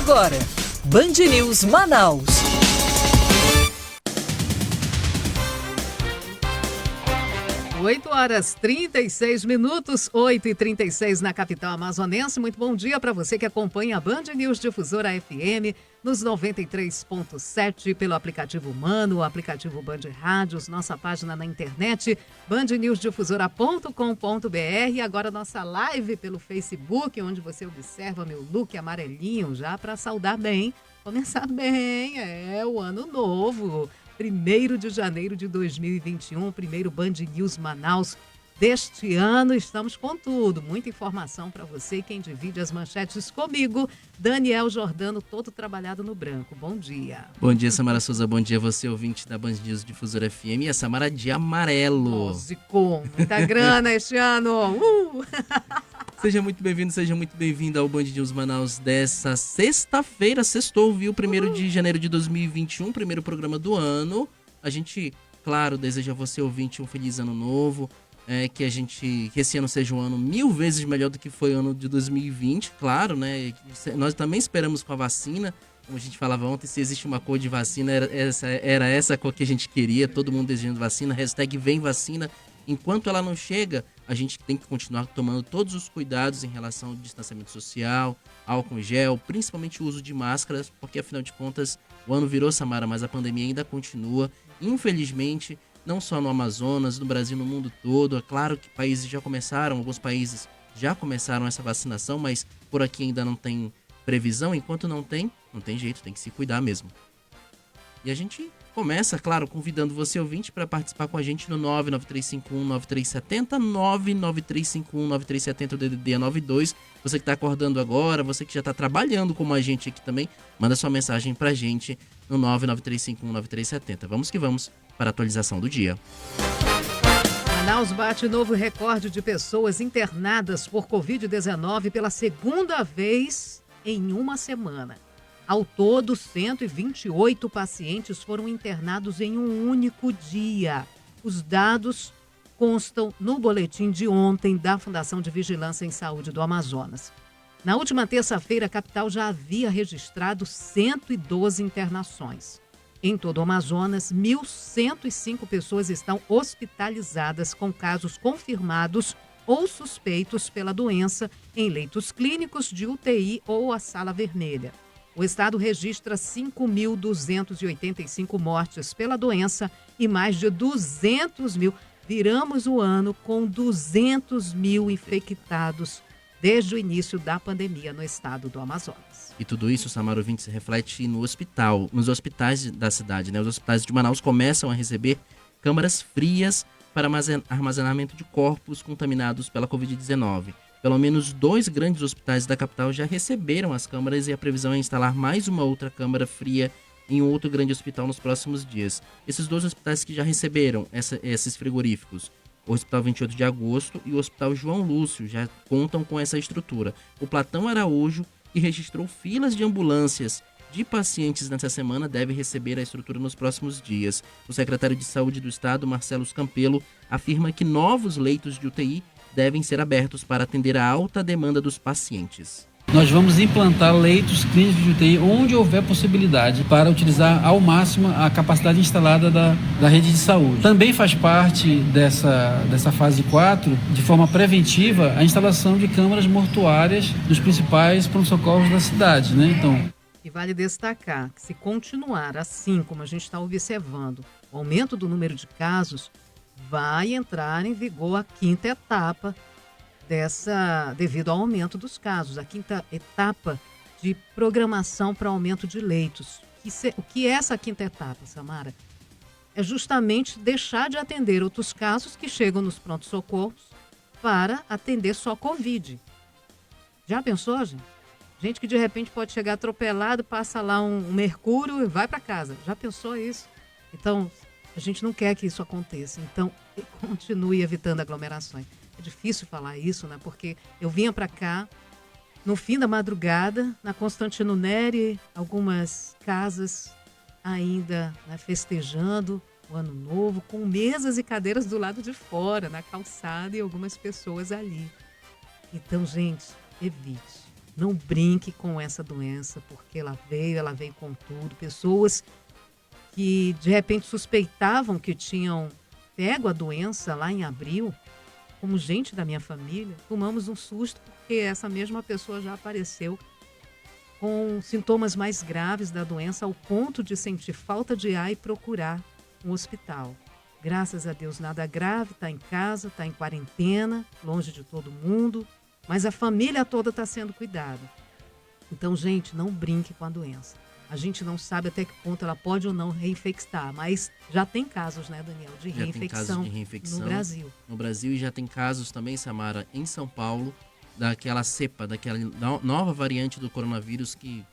agora, Band News Manaus. 8h36, 8h36 na capital amazonense. Muito bom dia para você que acompanha a Band News Difusora FM nos 93.7 pelo aplicativo Humano, o aplicativo Band Rádios, nossa página na internet, bandnewsdifusora.com.br e agora nossa live pelo Facebook, onde você observa meu look amarelinho já para saudar bem, começar bem, o ano novo. 1º de janeiro de 2021, primeiro Band News Manaus deste ano. Estamos com tudo, muita informação para você. Quem divide as manchetes comigo, Daniel Jordano, todo trabalhado no branco. Bom dia. Bom dia, Samara Souza. Bom dia, você ouvinte da Band News Difusora FM. E a Samara de amarelo. Músico, muita grana este ano. Seja muito bem-vindo, seja muito bem-vinda ao Band News Manaus dessa sexta-feira. Sextou, viu? 1º de janeiro de 2021, primeiro programa do ano. A gente, claro, deseja a você, ouvinte, um feliz ano novo. Que esse ano seja um ano 1000 vezes melhor do que foi o ano de 2020, claro, né? Nós também esperamos com a vacina. Como a gente falava ontem, se existe uma cor de vacina, era essa a cor que a gente queria. Todo mundo desejando vacina. Hashtag vem vacina. Enquanto ela não chega, a gente tem que continuar tomando todos os cuidados em relação ao distanciamento social, álcool em gel, principalmente o uso de máscaras, porque afinal de contas o ano virou, Samara, mas a pandemia ainda continua. Infelizmente, não só no Amazonas, no Brasil, no mundo todo. É claro que alguns países já começaram essa vacinação, mas por aqui ainda não tem previsão. Enquanto não tem jeito, tem que se cuidar mesmo. E a gente começa, claro, convidando você, ouvinte, para participar com a gente no 99351-9370, 99351-9370, o DDD é 92. Você que está acordando agora, você que já está trabalhando como a gente aqui também, manda sua mensagem para a gente no 99351-9370. Vamos que vamos para a atualização do dia. Manaus bate novo recorde de pessoas internadas por Covid-19 pela segunda vez em uma semana. Ao todo, 128 pacientes foram internados em um único dia. Os dados constam no boletim de ontem da Fundação de Vigilância em Saúde do Amazonas. Na última terça-feira, a capital já havia registrado 112 internações. Em todo o Amazonas, 1.105 pessoas estão hospitalizadas com casos confirmados ou suspeitos pela doença em leitos clínicos de UTI ou a sala vermelha. O estado registra 5.285 mortes pela doença e mais de 200 mil. Viramos o ano com 200 mil infectados desde o início da pandemia no estado do Amazonas. E tudo isso, Samara ouvinte, se reflete nos hospitais da cidade, né? Os hospitais de Manaus começam a receber câmaras frias para armazenamento de corpos contaminados pela Covid-19. Pelo menos 2 grandes hospitais da capital já receberam as câmaras e a previsão é instalar mais uma outra câmara fria em um outro grande hospital nos próximos dias. Esses 2 hospitais que já receberam esses frigoríficos, o Hospital 28 de Agosto e o Hospital João Lúcio, já contam com essa estrutura. O Platão Araújo, que registrou filas de ambulâncias de pacientes nessa semana, deve receber a estrutura nos próximos dias. O secretário de Saúde do Estado, Marcelo Campelo, afirma que novos leitos de UTI devem ser abertos para atender a alta demanda dos pacientes. Nós vamos implantar leitos clínicos de UTI onde houver possibilidade para utilizar ao máximo a capacidade instalada da rede de saúde. Também faz parte dessa fase 4, de forma preventiva, a instalação de câmaras mortuárias dos principais pronto-socorros da cidade, né? E vale destacar que se continuar assim, como a gente está observando, o aumento do número de casos, vai entrar em vigor a 5ª etapa devido ao aumento dos casos, a 5ª etapa de programação para aumento de leitos. O que é essa 5ª etapa, Samara? É justamente deixar de atender outros casos que chegam nos pronto-socorros para atender só Covid. Já pensou, gente? Gente que de repente pode chegar atropelado, passa lá um mercúrio e vai para casa. Já pensou isso? Então, a gente não quer que isso aconteça. Então, continue evitando aglomerações. É difícil falar isso, né? Porque eu vinha para cá no fim da madrugada, na Constantino Neri, algumas casas ainda, né, festejando o ano novo, com mesas e cadeiras do lado de fora, na calçada, e algumas pessoas ali. Então, gente, evite. Não brinque com essa doença, porque ela veio com tudo. Pessoas que de repente suspeitavam que tinham pego a doença lá em abril, como gente da minha família, tomamos um susto porque essa mesma pessoa já apareceu com sintomas mais graves da doença ao ponto de sentir falta de ar e procurar um hospital. Graças a Deus, nada grave, está em casa, está em quarentena, longe de todo mundo, mas a família toda está sendo cuidada. Então, gente, não brinque com a doença. A gente não sabe até que ponto ela pode ou não reinfectar, mas já tem casos, né, Daniel, de reinfecção no Brasil. No Brasil, e já tem casos também, Samara, em São Paulo, daquela cepa, daquela nova variante do coronavírus que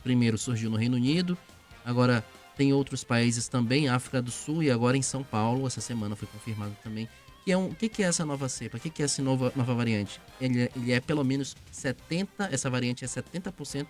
primeiro surgiu no Reino Unido, agora tem outros países também, África do Sul e agora em São Paulo, essa semana foi confirmado também. O que é essa nova cepa? O que é essa nova variante? Ele é pelo menos 70%, essa variante é 70%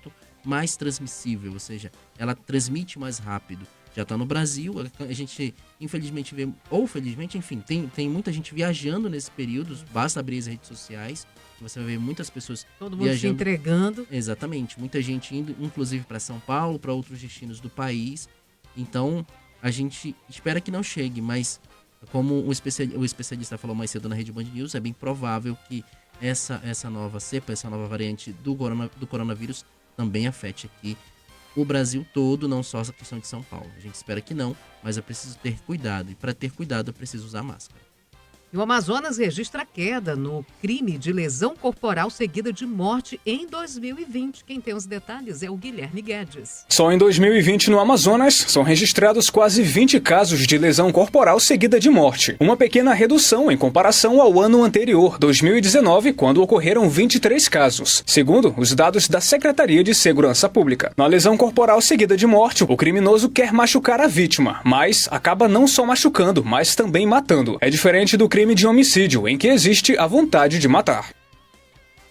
mais transmissível, ou seja, ela transmite mais rápido. Já está no Brasil, a gente infelizmente vê, ou felizmente, enfim, tem muita gente viajando nesse período, basta abrir as redes sociais, você vai ver muitas pessoas todo mundo viajando, se entregando. Exatamente, muita gente indo, inclusive para São Paulo, para outros destinos do país. Então, a gente espera que não chegue, mas como o especialista falou mais cedo na Rede Band News, é bem provável que essa nova cepa, essa nova variante do coronavírus também afete aqui o Brasil todo, não só essa questão de São Paulo. A gente espera que não, mas é preciso ter cuidado. E para ter cuidado, é preciso usar máscara. E o Amazonas registra queda no crime de lesão corporal seguida de morte em 2020. Quem tem os detalhes é o Guilherme Guedes. Só em 2020, no Amazonas, são registrados quase 20 casos de lesão corporal seguida de morte. Uma pequena redução em comparação ao ano anterior, 2019, quando ocorreram 23 casos, segundo os dados da Secretaria de Segurança Pública. Na lesão corporal seguida de morte, o criminoso quer machucar a vítima, mas acaba não só machucando, mas também matando. É diferente do crime de homicídio, em que existe a vontade de matar.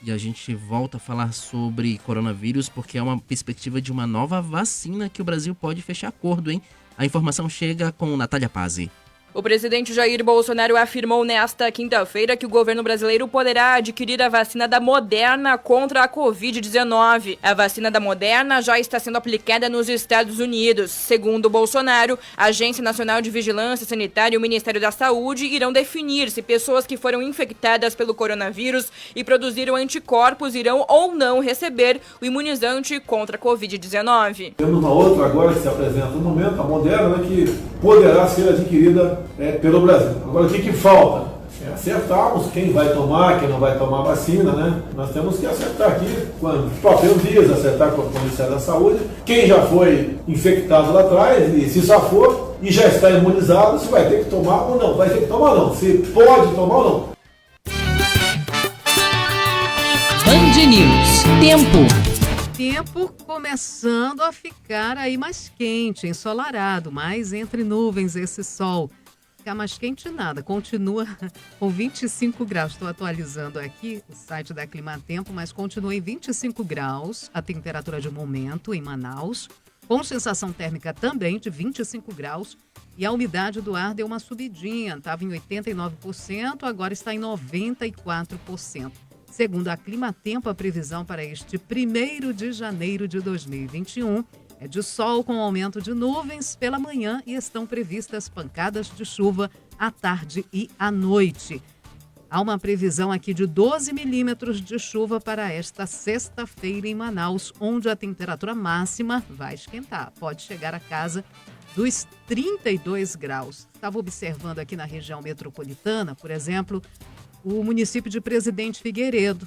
E a gente volta a falar sobre coronavírus porque é uma perspectiva de uma nova vacina que o Brasil pode fechar acordo, hein? A informação chega com Natália Pazzi. O presidente Jair Bolsonaro afirmou nesta quinta-feira que o governo brasileiro poderá adquirir a vacina da Moderna contra a Covid-19. A vacina da Moderna já está sendo aplicada nos Estados Unidos. Segundo Bolsonaro, a Agência Nacional de Vigilância Sanitária e o Ministério da Saúde irão definir se pessoas que foram infectadas pelo coronavírus e produziram anticorpos irão ou não receber o imunizante contra a Covid-19. Temos uma outra agora que se apresenta no momento, a Moderna, que poderá ser adquirida pelo Brasil. Agora, o que falta? É acertarmos quem vai tomar, quem não vai tomar a vacina, né? Nós temos que acertar aqui, os próprios dias, acertar com o Ministério da Saúde, quem já foi infectado lá atrás, e se só for, e já está imunizado, se vai ter que tomar ou não. Vai ter que tomar ou não. Se pode tomar ou não. Band News. Tempo começando a ficar aí mais quente, ensolarado, mais entre nuvens esse sol. Ficar mais quente nada, continua com 25 graus. Estou atualizando aqui o site da Climatempo, mas continua em 25 graus a temperatura de momento em Manaus, com sensação térmica também de 25 graus. E a umidade do ar deu uma subidinha, estava em 89%, agora está em 94%. Segundo a Climatempo, a previsão para este 1º de janeiro de 2021 é de sol com aumento de nuvens pela manhã e estão previstas pancadas de chuva à tarde e à noite. Há uma previsão aqui de 12 milímetros de chuva para esta sexta-feira em Manaus, onde a temperatura máxima vai esquentar. Pode chegar à casa dos 32 graus. Estava observando aqui na região metropolitana, por exemplo, o município de Presidente Figueiredo.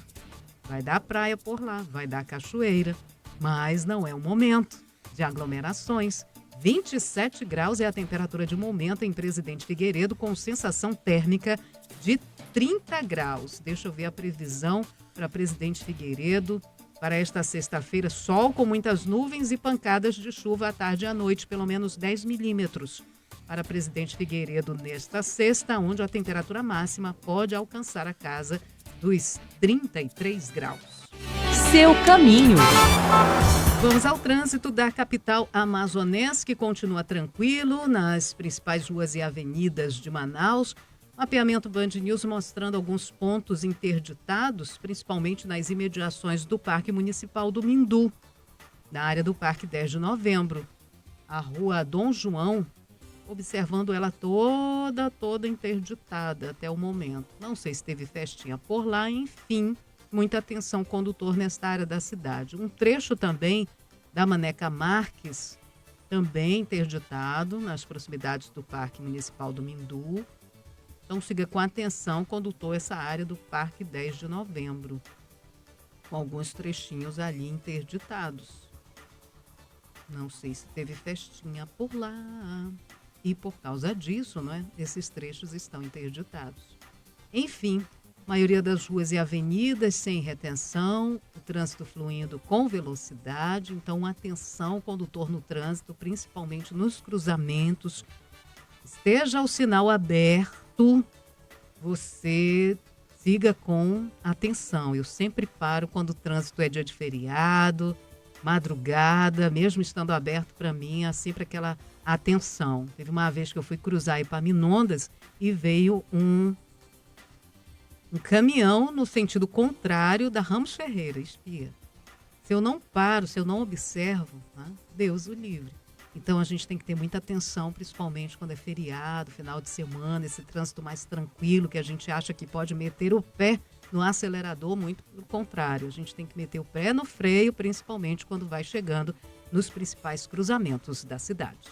Vai dar praia por lá, vai dar cachoeira, mas não é o momento de aglomerações. 27 graus é a temperatura de momento em Presidente Figueiredo, com sensação térmica de 30 graus. Deixa eu ver a previsão para Presidente Figueiredo para esta sexta-feira. Sol com muitas nuvens e pancadas de chuva à tarde e à noite, pelo menos 10 milímetros. Para Presidente Figueiredo nesta sexta, onde a temperatura máxima pode alcançar a casa dos 33 graus. Seu caminho. Vamos ao trânsito da capital amazonense, que continua tranquilo nas principais ruas e avenidas de Manaus. Mapeamento Band News mostrando alguns pontos interditados, principalmente nas imediações do Parque Municipal do Mindu, na área do Parque 10 de Novembro. A Rua Dom João, observando ela toda interditada até o momento. Não sei se teve festinha por lá, enfim, muita atenção condutor nesta área da cidade. Um trecho também da Maneca Marques, também interditado nas proximidades do Parque Municipal do Mindu. Então siga com atenção, condutor, essa área do Parque 10 de Novembro, com alguns trechinhos ali interditados. Não sei se teve festinha por lá. E por causa disso, né, esses trechos estão interditados. Enfim, maioria das ruas e avenidas sem retenção, o trânsito fluindo com velocidade. Então, atenção, condutor no trânsito, principalmente nos cruzamentos. Esteja o sinal aberto, você siga com atenção. Eu sempre paro quando o trânsito é dia de feriado, madrugada, mesmo estando aberto, para mim, há sempre aquela atenção. Teve uma vez que eu fui cruzar Epaminondas e veio um caminhão no sentido contrário da Ramos Ferreira, espia. Se eu não paro, se eu não observo, né, Deus o livre. Então a gente tem que ter muita atenção, principalmente quando é feriado, final de semana, esse trânsito mais tranquilo que a gente acha que pode meter o pé no acelerador, muito pelo contrário. A gente tem que meter o pé no freio, principalmente quando vai chegando nos principais cruzamentos da cidade.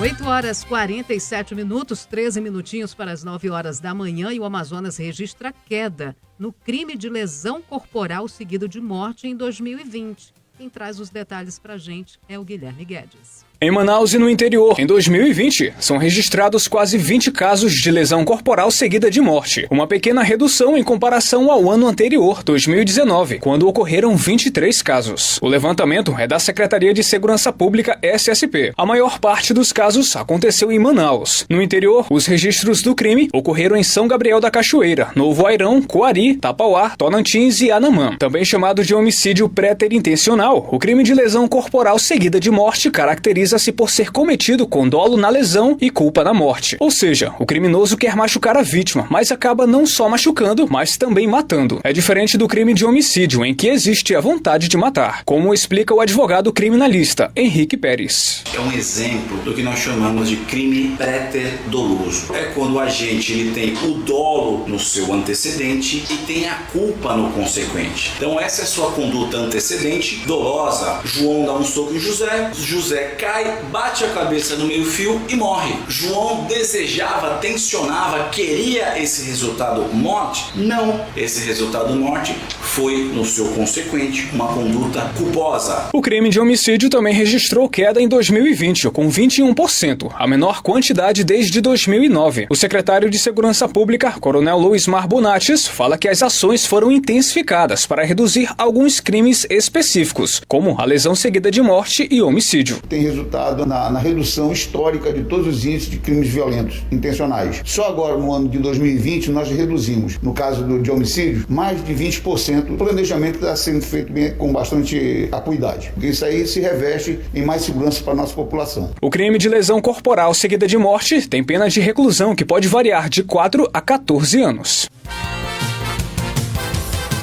8h47, 13 minutinhos para as 9 horas da manhã, e o Amazonas registra queda no crime de lesão corporal seguido de morte em 2020. Quem traz os detalhes para a gente é o Guilherme Guedes. Em Manaus e no interior, em 2020, são registrados quase 20 casos de lesão corporal seguida de morte, uma pequena redução em comparação ao ano anterior, 2019, quando ocorreram 23 casos. O levantamento é da Secretaria de Segurança Pública, SSP. A maior parte dos casos aconteceu em Manaus. No interior, os registros do crime ocorreram em São Gabriel da Cachoeira, Novo Airão, Coari, Tapauá, Tonantins e Anamã. Também chamado de homicídio préterintencional, o crime de lesão corporal seguida de morte caracteriza por ser cometido com dolo na lesão e culpa na morte. Ou seja, o criminoso quer machucar a vítima, mas acaba não só machucando, mas também matando. É diferente do crime de homicídio, em que existe a vontade de matar, como explica o advogado criminalista Henrique Pérez. É um exemplo do que nós chamamos de crime préter-doloso. É quando o agente ele tem o dolo no seu antecedente e tem a culpa no consequente. Então essa é a sua conduta antecedente, dolosa. João dá um soco em José, José cai, bate a cabeça no meio-fio e morre. João desejava, tensionava, queria esse resultado morte? Não. Esse resultado morte foi, no seu consequente, uma conduta culposa. O crime de homicídio também registrou queda em 2020, com 21%, a menor quantidade desde 2009. O secretário de Segurança Pública, Coronel Luiz Mar Bonatis, fala que as ações foram intensificadas para reduzir alguns crimes específicos, como a lesão seguida de morte e homicídio. Tem resultado na redução histórica de todos os índices de crimes violentos intencionais. Só agora, no ano de 2020, nós reduzimos, no caso de homicídio, mais de 20%. O planejamento está sendo feito com bastante acuidade, porque isso aí se reveste em mais segurança para a nossa população. O crime de lesão corporal seguida de morte tem pena de reclusão que pode variar de 4 a 14 anos.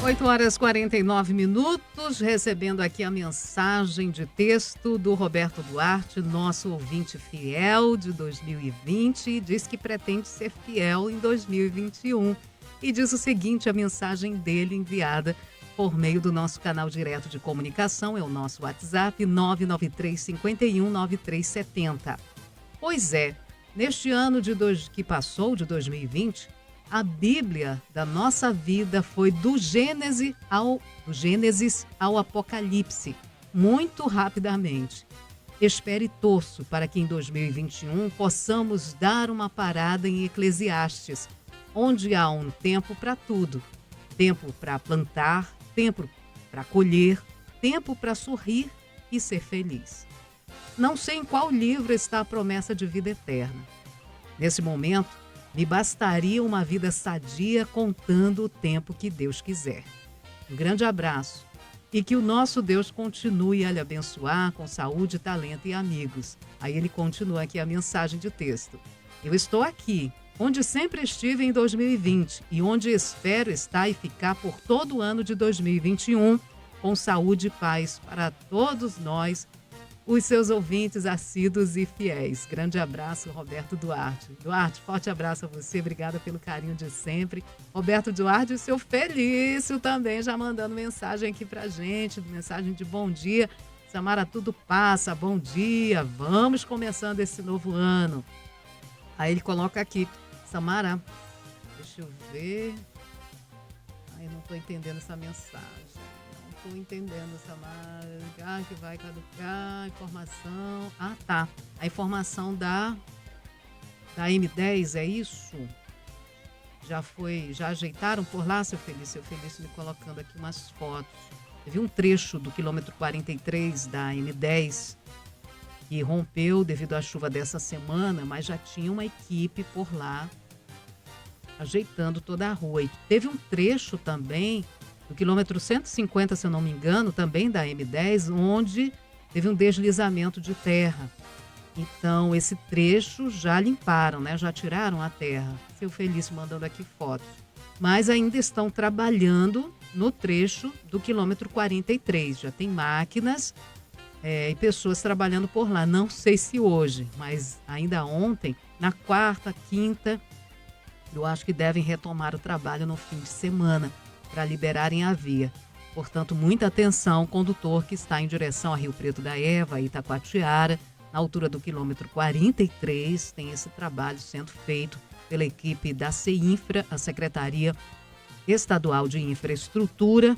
8h49, recebendo aqui a mensagem de texto do Roberto Duarte, nosso ouvinte fiel de 2020, e diz que pretende ser fiel em 2021. E diz o seguinte, a mensagem dele enviada por meio do nosso canal direto de comunicação, é o nosso WhatsApp, 993519370. Pois é, neste ano que passou, de 2020, a Bíblia da nossa vida foi do Gênesis ao Apocalipse, muito rapidamente. Espero e torço para que em 2021 possamos dar uma parada em Eclesiastes, onde há um tempo para tudo. Tempo para plantar, tempo para colher, tempo para sorrir e ser feliz. Não sei em qual livro está a promessa de vida eterna. Nesse momento, me bastaria uma vida sadia contando o tempo que Deus quiser. Um grande abraço e que o nosso Deus continue a lhe abençoar com saúde, talento e amigos. Aí ele continua aqui a mensagem de texto. Eu estou aqui, onde sempre estive em 2020 e onde espero estar e ficar por todo o ano de 2021, com saúde e paz para todos nós, os seus ouvintes assíduos e fiéis. Grande abraço, Roberto Duarte. Duarte, forte abraço a você, obrigada pelo carinho de sempre. Roberto Duarte e o seu Felício também já mandando mensagem aqui pra gente, mensagem de bom dia. Samara, tudo passa, bom dia, vamos começando esse novo ano. Aí ele coloca aqui, Samara, deixa eu ver. Ai, eu não estou entendendo essa mensagem. Estou entendendo essa marca que vai caducar, informação. Ah, tá. A informação da M10, é isso? Já ajeitaram por lá, seu Felício? Seu Felício me colocando aqui umas fotos. Teve um trecho do quilômetro 43 da M10 que rompeu devido à chuva dessa semana, mas já tinha uma equipe por lá ajeitando toda a rua. E teve um trecho também do quilômetro 150, se eu não me engano, também da M10, onde teve um deslizamento de terra. Então, esse trecho já limparam, né? Já tiraram a terra. Seu Felício mandando aqui fotos. Mas ainda estão trabalhando no trecho do quilômetro 43. Já tem máquinas e pessoas trabalhando por lá. Não sei se hoje, mas ainda ontem, na quarta, quinta, eu acho que devem retomar o trabalho no fim de semana, para liberarem a via. Portanto, muita atenção, condutor que está em direção a Rio Preto da Eva, Itacoatiara, na altura do quilômetro 43, tem esse trabalho sendo feito pela equipe da CEINFRA, a Secretaria Estadual de Infraestrutura,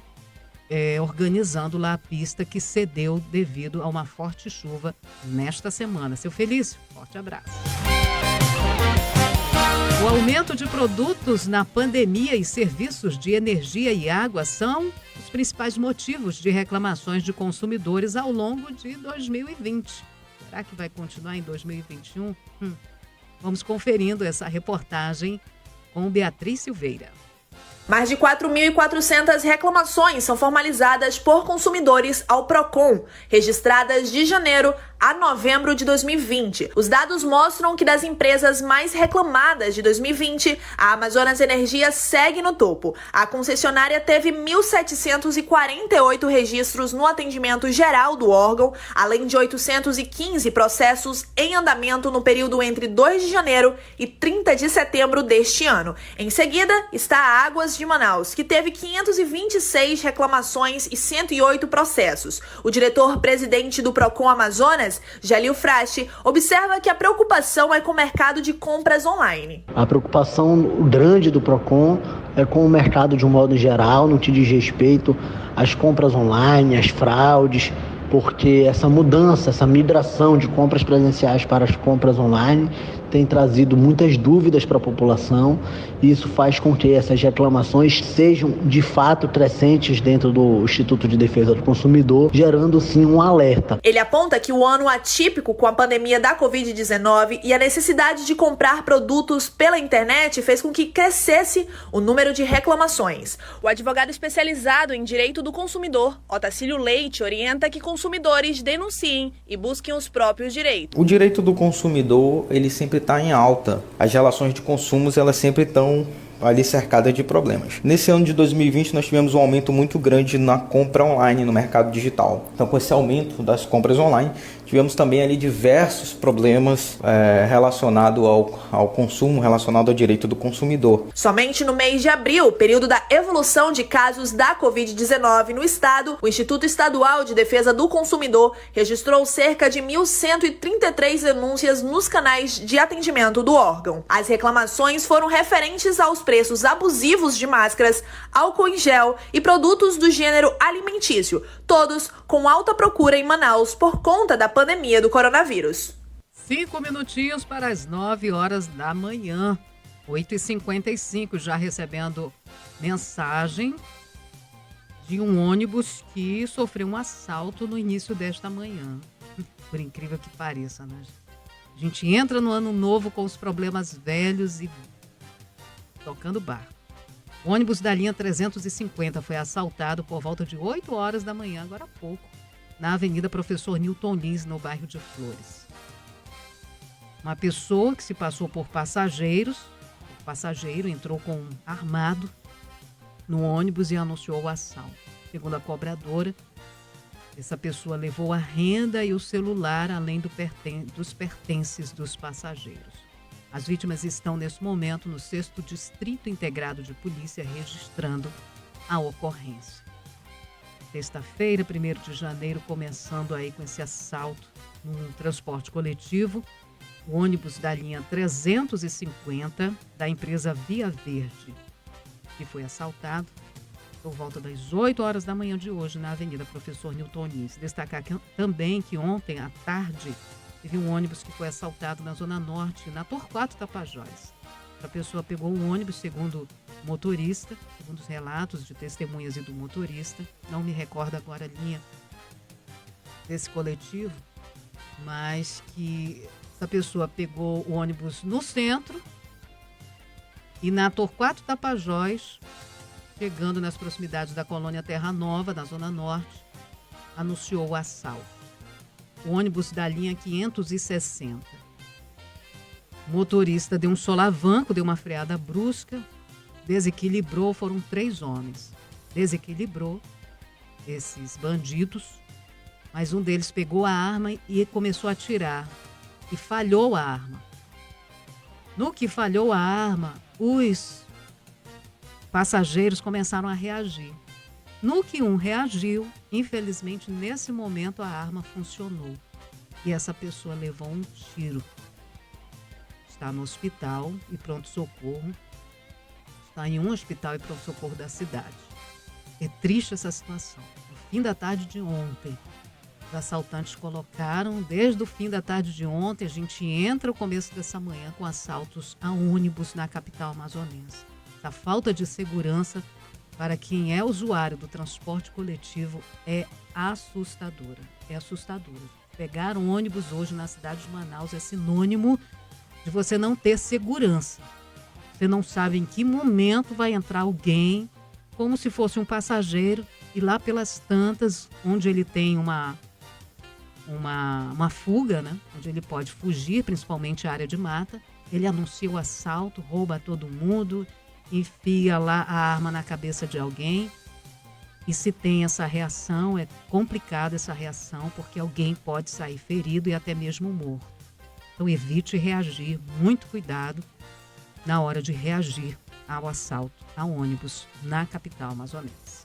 organizando lá a pista que cedeu devido a uma forte chuva nesta semana. Seu Felício, forte abraço. O aumento de produtos na pandemia e serviços de energia e água são os principais motivos de reclamações de consumidores ao longo de 2020. Será que vai continuar em 2021? Vamos conferindo essa reportagem com Beatriz Silveira. Mais de 4.400 reclamações são formalizadas por consumidores ao Procon, registradas de janeiro a novembro de 2020. Os dados mostram que das empresas mais reclamadas de 2020, a Amazonas Energia segue no topo. A concessionária teve 1.748 registros no atendimento geral do órgão, além de 815 processos em andamento no período entre 2 de janeiro e 30 de setembro deste ano. Em seguida, está a Águas de Manaus, que teve 526 reclamações e 108 processos. O diretor-presidente do Procon Amazonas, Jalil Frache, observa que a preocupação é com o mercado de compras online. A preocupação grande do Procon é com o mercado de um modo geral, no que diz respeito às compras online, às fraudes, porque essa mudança, essa migração de compras presenciais para as compras online tem trazido muitas dúvidas para a população e isso faz com que essas reclamações sejam de fato crescentes dentro do Instituto de Defesa do Consumidor, gerando sim um alerta. Ele aponta que o ano atípico com a pandemia da Covid-19 e a necessidade de comprar produtos pela internet fez com que crescesse o número de reclamações. O advogado especializado em direito do consumidor, Otacílio Leite, orienta que consumidores denunciem e busquem os próprios direitos. O direito do consumidor, ele sempre está em alta. As relações de consumos, elas sempre estão ali cercadas de problemas. Nesse ano de 2020, nós tivemos um aumento muito grande na compra online, no mercado digital. Então, com esse aumento das compras online, tivemos também ali diversos problemas relacionados ao consumo, relacionado ao direito do consumidor. Somente no mês de abril, período da evolução de casos da Covid-19 no estado, o Instituto Estadual de Defesa do Consumidor registrou cerca de 1.133 denúncias nos canais de atendimento do órgão. As reclamações foram referentes aos preços abusivos de máscaras, álcool em gel e produtos do gênero alimentício, todos com alta procura em Manaus por conta da pandemia do coronavírus. 5 minutinhos para as 9 horas da manhã, 8h55, já recebendo mensagem de um ônibus que sofreu um assalto no início desta manhã. Por incrível que pareça, né? A gente entra no ano novo com os problemas velhos e tocando bar. O ônibus da linha 350 foi assaltado por volta de 8 horas da manhã, agora há pouco, na Avenida Professor Newton Lins, no bairro de Flores. Uma pessoa que se passou por passageiro, entrou armado no ônibus e anunciou o assalto. Segundo a cobradora, essa pessoa levou a renda e o celular, além dos pertences dos passageiros. As vítimas estão, nesse momento, no 6º Distrito Integrado de Polícia, registrando a ocorrência. Sexta-feira, 1º de janeiro, começando aí com esse assalto no transporte coletivo. O ônibus da linha 350 da empresa Via Verde, que foi assaltado por volta das 8 horas da manhã de hoje na Avenida Professor Newton Nunes. Destacar também que ontem à tarde teve um ônibus que foi assaltado na Zona Norte, na Torquato Tapajós. A pessoa pegou um ônibus, segundo o motorista, segundo os relatos de testemunhas e do motorista, não me recordo agora a linha desse coletivo, mas que essa pessoa pegou o ônibus no centro e na Torquato Tapajós, chegando nas proximidades da colônia Terra Nova, na Zona Norte, anunciou o assalto. O ônibus da linha 560. O motorista deu um solavanco, deu uma freada brusca, desequilibrou, foram 3 homens. Desequilibrou esses bandidos, mas um deles pegou a arma e começou a atirar. E falhou a arma. No que falhou a arma, os passageiros começaram a reagir. No que um reagiu, infelizmente, nesse momento a arma funcionou. E essa pessoa levou um tiro. Está no hospital e pronto-socorro. Está em um hospital e pronto-socorro da cidade. É triste essa situação. No fim da tarde de ontem, os assaltantes colocaram, desde o fim da tarde de ontem, a gente entra o começo dessa manhã com assaltos a ônibus na capital amazonense. A falta de segurança para quem é usuário do transporte coletivo é assustadora. É assustadora. Pegar um ônibus hoje na cidade de Manaus é sinônimo de você não ter segurança. Você não sabe em que momento vai entrar alguém, como se fosse um passageiro, e lá pelas tantas, onde ele tem uma fuga, né? Onde ele pode fugir, principalmente a área de mata, ele anuncia o assalto, rouba todo mundo, enfia lá a arma na cabeça de alguém. E se tem essa reação, é complicada essa reação, porque alguém pode sair ferido e até mesmo morto. Então evite reagir, muito cuidado na hora de reagir ao assalto a ônibus na capital amazonense.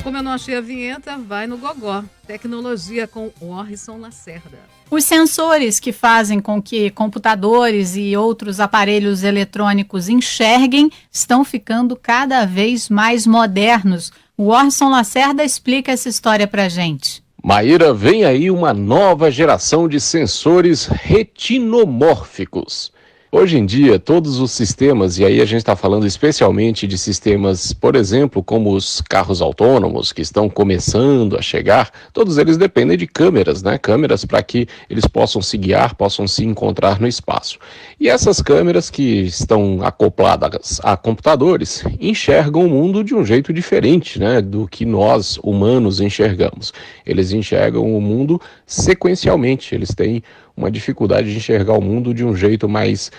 Como eu não achei a vinheta, vai no Gogó. Tecnologia com Orson Lacerda. Os sensores que fazem com que computadores e outros aparelhos eletrônicos enxerguem estão ficando cada vez mais modernos. O Orson Lacerda explica essa história pra gente. Maíra, vem aí uma nova geração de sensores retinomórficos. Hoje em dia, todos os sistemas, e aí a gente está falando especialmente de sistemas, por exemplo, como os carros autônomos que estão começando a chegar, todos eles dependem de câmeras, né? Câmeras para que eles possam se guiar, possam se encontrar no espaço. E essas câmeras que estão acopladas a computadores enxergam o mundo de um jeito diferente, né, do que nós, humanos, enxergamos. Eles enxergam o mundo sequencialmente, eles têm uma dificuldade de enxergar o mundo de um jeito mais,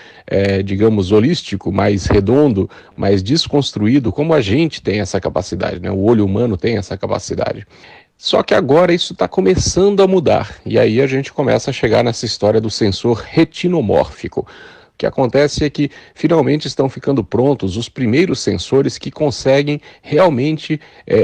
digamos, holístico, mais redondo, mais desconstruído, como a gente tem essa capacidade, né? O olho humano tem essa capacidade. Só que agora isso está começando a mudar, e aí a gente começa a chegar nessa história do sensor retinomórfico. O que acontece é que finalmente estão ficando prontos os primeiros sensores que conseguem realmente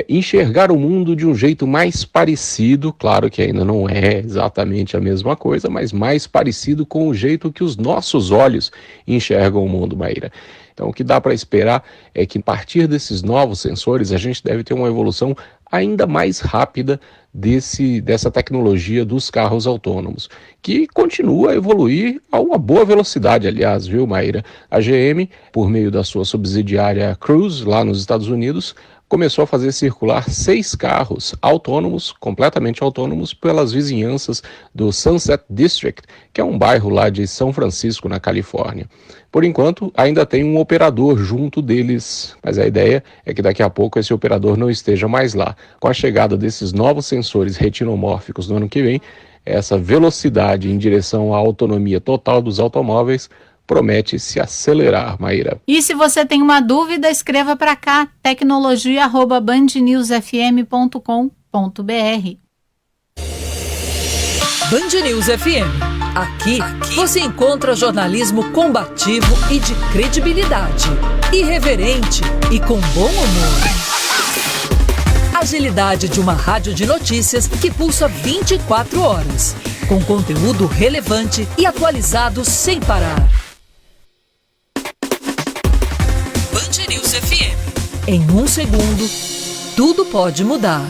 enxergar o mundo de um jeito mais parecido, claro que ainda não é exatamente a mesma coisa, mas mais parecido com o jeito que os nossos olhos enxergam o mundo, Maíra. Então o que dá para esperar é que a partir desses novos sensores a gente deve ter uma evolução ainda mais rápida dessa tecnologia dos carros autônomos, que continua a evoluir a uma boa velocidade, aliás, viu, Maíra? A GM, por meio da sua subsidiária Cruise, lá nos Estados Unidos, começou a fazer circular 6 carros autônomos, completamente autônomos, pelas vizinhanças do Sunset District, que é um bairro lá de São Francisco, na Califórnia. Por enquanto, ainda tem um operador junto deles, mas a ideia é que daqui a pouco esse operador não esteja mais lá. Com a chegada desses novos sensores retinomórficos no ano que vem, essa velocidade em direção à autonomia total dos automóveis promete se acelerar, Maíra. E se você tem uma dúvida, escreva para cá, tecnologia@bandnewsfm.com.br. Band News FM. Aqui você encontra jornalismo combativo e de credibilidade, irreverente e com bom humor. Agilidade de uma rádio de notícias que pulsa 24 horas, com conteúdo relevante e atualizado sem parar. Band News FM. Em um segundo, tudo pode mudar.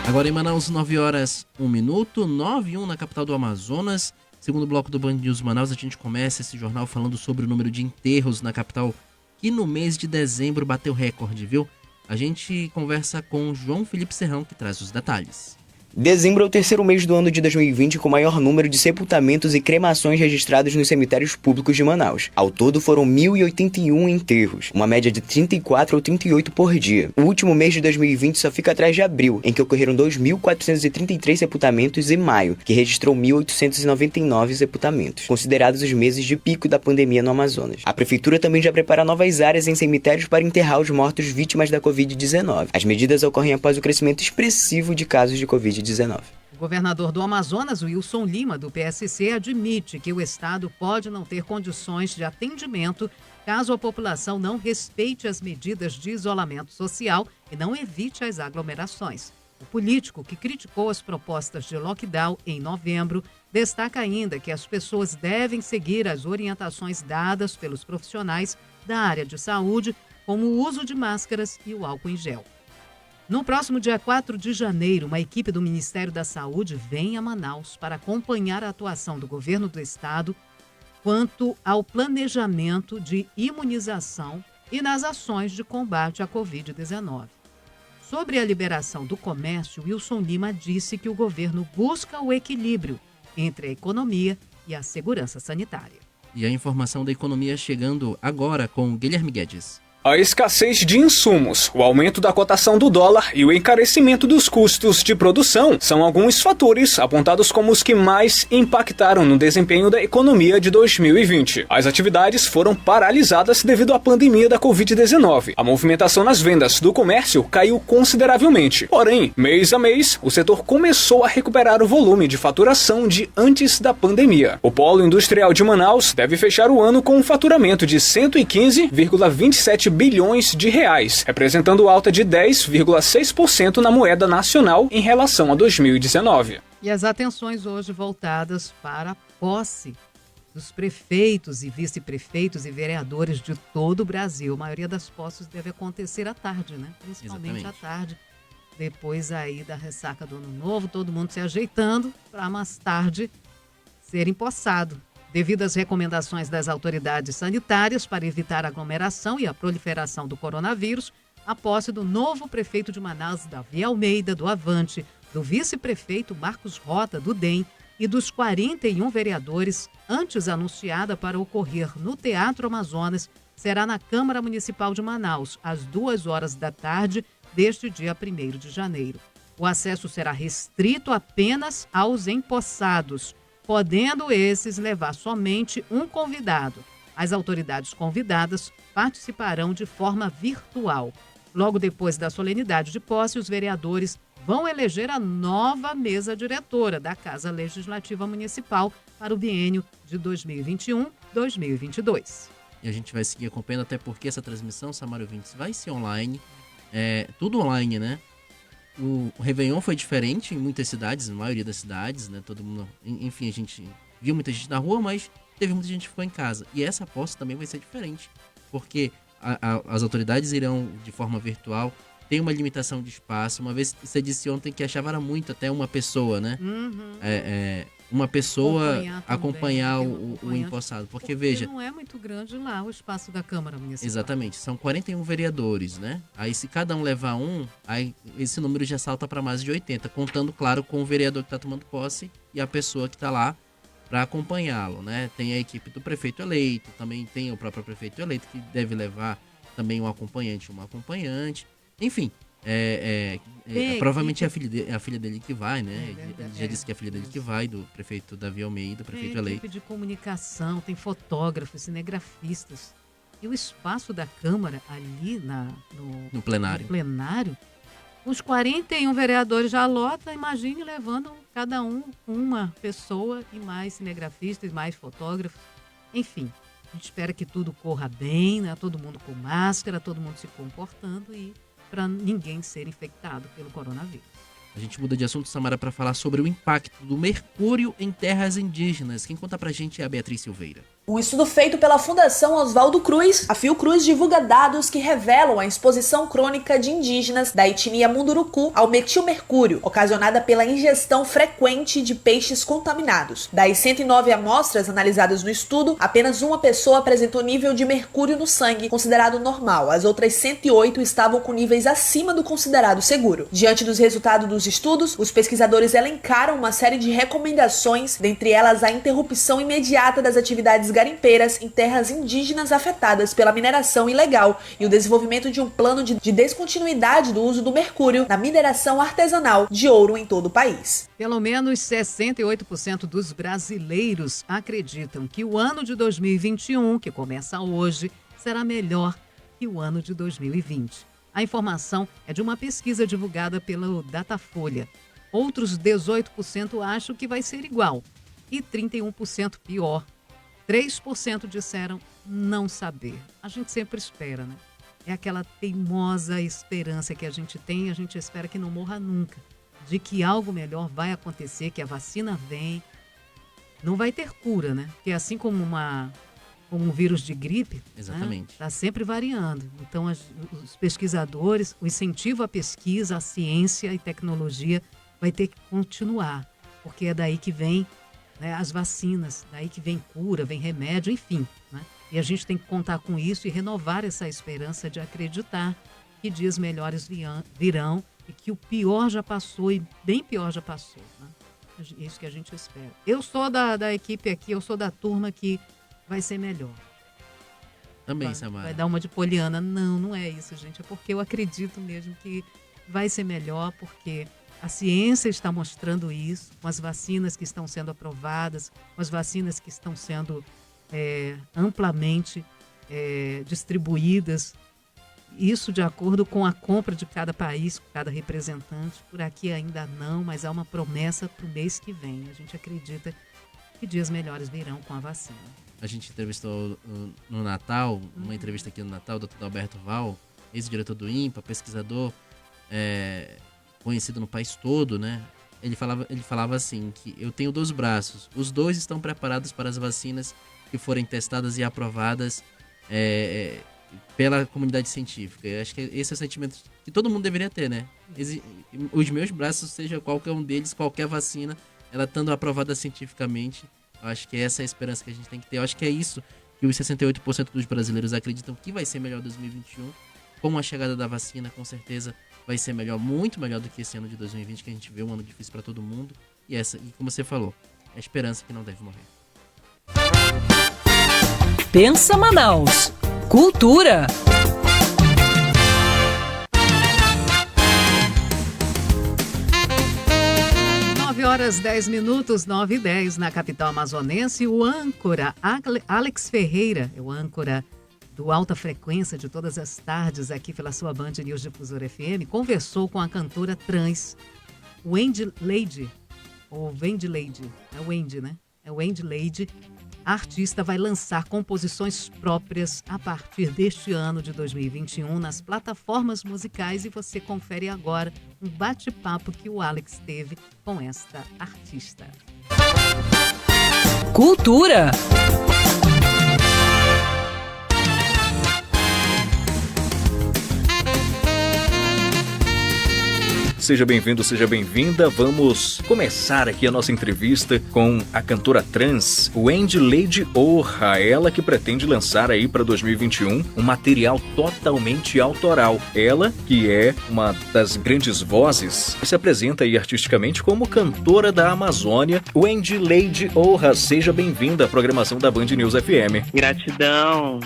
Agora em Manaus, 9 horas, 1 minuto, 9h01 na capital do Amazonas. Segundo bloco do Band News Manaus, a gente começa esse jornal falando sobre o número de enterros na capital, que no mês de dezembro bateu recorde, viu? A gente conversa com João Felipe Serrão, que traz os detalhes. Dezembro é o terceiro mês do ano de 2020 com o maior número de sepultamentos e cremações registrados nos cemitérios públicos de Manaus. Ao todo foram 1.081 enterros, uma média de 34 ou 38 por dia. O último mês de 2020 só fica atrás de abril, em que ocorreram 2.433 sepultamentos, e maio, que registrou 1.899 sepultamentos, considerados os meses de pico da pandemia no Amazonas. A prefeitura também já prepara novas áreas em cemitérios para enterrar os mortos vítimas da Covid-19. As medidas ocorrem após o crescimento expressivo de casos de Covid-19. O governador do Amazonas, Wilson Lima, do PSC, admite que o estado pode não ter condições de atendimento caso a população não respeite as medidas de isolamento social e não evite as aglomerações. O político, que criticou as propostas de lockdown em novembro, destaca ainda que as pessoas devem seguir as orientações dadas pelos profissionais da área de saúde, como o uso de máscaras e o álcool em gel. No próximo dia 4 de janeiro, uma equipe do Ministério da Saúde vem a Manaus para acompanhar a atuação do governo do estado quanto ao planejamento de imunização e nas ações de combate à Covid-19. Sobre a liberação do comércio, Wilson Lima disse que o governo busca o equilíbrio entre a economia e a segurança sanitária. E a informação da economia chegando agora com Guilherme Guedes. A escassez de insumos, o aumento da cotação do dólar e o encarecimento dos custos de produção são alguns fatores apontados como os que mais impactaram no desempenho da economia de 2020. As atividades foram paralisadas devido à pandemia da Covid-19. A movimentação nas vendas do comércio caiu consideravelmente. Porém, mês a mês, o setor começou a recuperar o volume de faturação de antes da pandemia. O polo industrial de Manaus deve fechar o ano com um faturamento de 115,27 bilhões de reais, representando alta de 10,6% na moeda nacional em relação a 2019. E as atenções hoje voltadas para a posse dos prefeitos e vice-prefeitos e vereadores de todo o Brasil. A maioria das posses deve acontecer à tarde, né? Principalmente à tarde, depois aí da ressaca do Ano Novo, todo mundo se ajeitando para mais tarde ser empossado. Devido às recomendações das autoridades sanitárias para evitar a aglomeração e a proliferação do coronavírus, a posse do novo prefeito de Manaus, Davi Almeida, do Avante, do vice-prefeito Marcos Rota, do DEM, e dos 41 vereadores, antes anunciada para ocorrer no Teatro Amazonas, será na Câmara Municipal de Manaus, às 2h da tarde deste dia 1º de janeiro. O acesso será restrito apenas aos empossados, podendo esses levar somente um convidado. As autoridades convidadas participarão de forma virtual. Logo depois da solenidade de posse, os vereadores vão eleger a nova mesa diretora da Casa Legislativa Municipal para o biênio de 2021-2022. E a gente vai seguir acompanhando, até porque essa transmissão, Samário Vintes, vai ser online. Tudo online, né? O Réveillon foi diferente em muitas cidades, na maioria das cidades, né? Todo mundo, enfim, a gente viu muita gente na rua, mas teve muita gente que ficou em casa. E essa posse também vai ser diferente, porque as autoridades irão de forma virtual. Tem uma limitação de espaço. Uma vez você disse ontem que achava era muito até uma pessoa, né? Uma pessoa acompanhar o empossado. Porque veja... não é muito grande lá o espaço da Câmara Municipal. Exatamente. São 41 vereadores, né? Aí se cada um levar um, aí esse número já salta para mais de 80. Contando, claro, com o vereador que está tomando posse e a pessoa que está lá para acompanhá-lo, né? Tem a equipe do prefeito eleito, também tem o próprio prefeito eleito que deve levar também um acompanhante, uma acompanhante. Enfim, provavelmente é a filha dele que vai, né? Ele já disse que é a filha dele que vai, do prefeito Davi Almeida, prefeito eleito. Tem equipe de comunicação, tem fotógrafos, cinegrafistas. E o espaço da Câmara ali no plenário, os 41 vereadores já lotam, imagine levando cada uma pessoa e mais cinegrafistas, mais fotógrafos. Enfim, a gente espera que tudo corra bem, né? Todo mundo com máscara, todo mundo se comportando e para ninguém ser infectado pelo coronavírus. A gente muda de assunto, Samara, para falar sobre o impacto do mercúrio em terras indígenas. Quem conta pra gente é a Beatriz Silveira. Um estudo feito pela Fundação Oswaldo Cruz, a Fiocruz divulga dados que revelam a exposição crônica de indígenas da etnia Munduruku ao metilmercúrio, ocasionada pela ingestão frequente de peixes contaminados. Das 109 amostras analisadas no estudo, apenas uma pessoa apresentou nível de mercúrio no sangue considerado normal. As outras 108 estavam com níveis acima do considerado seguro. Diante dos resultados dos estudos, os pesquisadores elencaram uma série de recomendações, dentre elas a interrupção imediata das atividades garimpeiras em terras indígenas afetadas pela mineração ilegal e o desenvolvimento de um plano de descontinuidade do uso do mercúrio na mineração artesanal de ouro em todo o país. Pelo menos 68% dos brasileiros acreditam que o ano de 2021, que começa hoje, será melhor que o ano de 2020. A informação é de uma pesquisa divulgada pelo Datafolha. Outros 18% acham que vai ser igual e 31% pior. 3% disseram não saber. A gente sempre espera, né? É aquela teimosa esperança que a gente tem, a gente espera que não morra nunca. De que algo melhor vai acontecer, que a vacina vem. Não vai ter cura, né? Porque assim como um vírus de gripe, exatamente, está sempre variando. Então, os pesquisadores, o incentivo à pesquisa, à ciência e tecnologia vai ter que continuar, porque é daí que vem, né, as vacinas, daí que vem cura, vem remédio, enfim. Né? E a gente tem que contar com isso e renovar essa esperança de acreditar que dias melhores virão e que o pior já passou e bem pior já passou. Né? Isso que a gente espera. Eu sou da equipe aqui, eu sou da turma que vai ser melhor. Também, Samara. Vai dar uma de poliana. Não é isso, gente. É porque eu acredito mesmo que vai ser melhor, porque a ciência está mostrando isso, com as vacinas que estão sendo aprovadas, com as vacinas que estão sendo amplamente distribuídas. Isso de acordo com a compra de cada país, com cada representante. Por aqui ainda não, mas há uma promessa para o mês que vem. A gente acredita que dias melhores virão com a vacina. A gente entrevistou no Natal, uma entrevista aqui no Natal, o Dr. Alberto Val, ex-diretor do INPA, pesquisador conhecido no país todo, né? Ele falava assim, que eu tenho 2 braços, os 2 estão preparados para as vacinas que forem testadas e aprovadas pela comunidade científica. Eu acho que esse é o sentimento que todo mundo deveria ter, né? Os meus braços, seja qualquer um deles, qualquer vacina, ela estando aprovada cientificamente, eu acho que essa é a esperança que a gente tem que ter. Eu acho que é isso que os 68% dos brasileiros acreditam que vai ser melhor 2021. Com a chegada da vacina, com certeza vai ser melhor, muito melhor do que esse ano de 2020, que a gente vê um ano difícil para todo mundo. E como você falou, é a esperança que não deve morrer. Pensa Manaus. Cultura. 9h10, 9h10 na capital amazonense. O âncora Alex Ferreira, é o âncora do Alta Frequência de todas as tardes aqui pela sua Band News Difusora FM, conversou com a cantora trans Wendy Lady, ou Wendy Lady, é Wendy, né? É Wendy Lady. A artista vai lançar composições próprias a partir deste ano de 2021 nas plataformas musicais e você confere agora um bate-papo que o Alex teve com esta artista. Cultura. Seja bem-vindo, seja bem-vinda. Vamos começar aqui a nossa entrevista com a cantora trans Wendy Lady Orra, ela que pretende lançar aí para 2021 um material totalmente autoral. Ela, que é uma das grandes vozes, se apresenta aí artisticamente como cantora da Amazônia. Wendy Lady Orra, seja bem-vinda à programação da Band News FM. Gratidão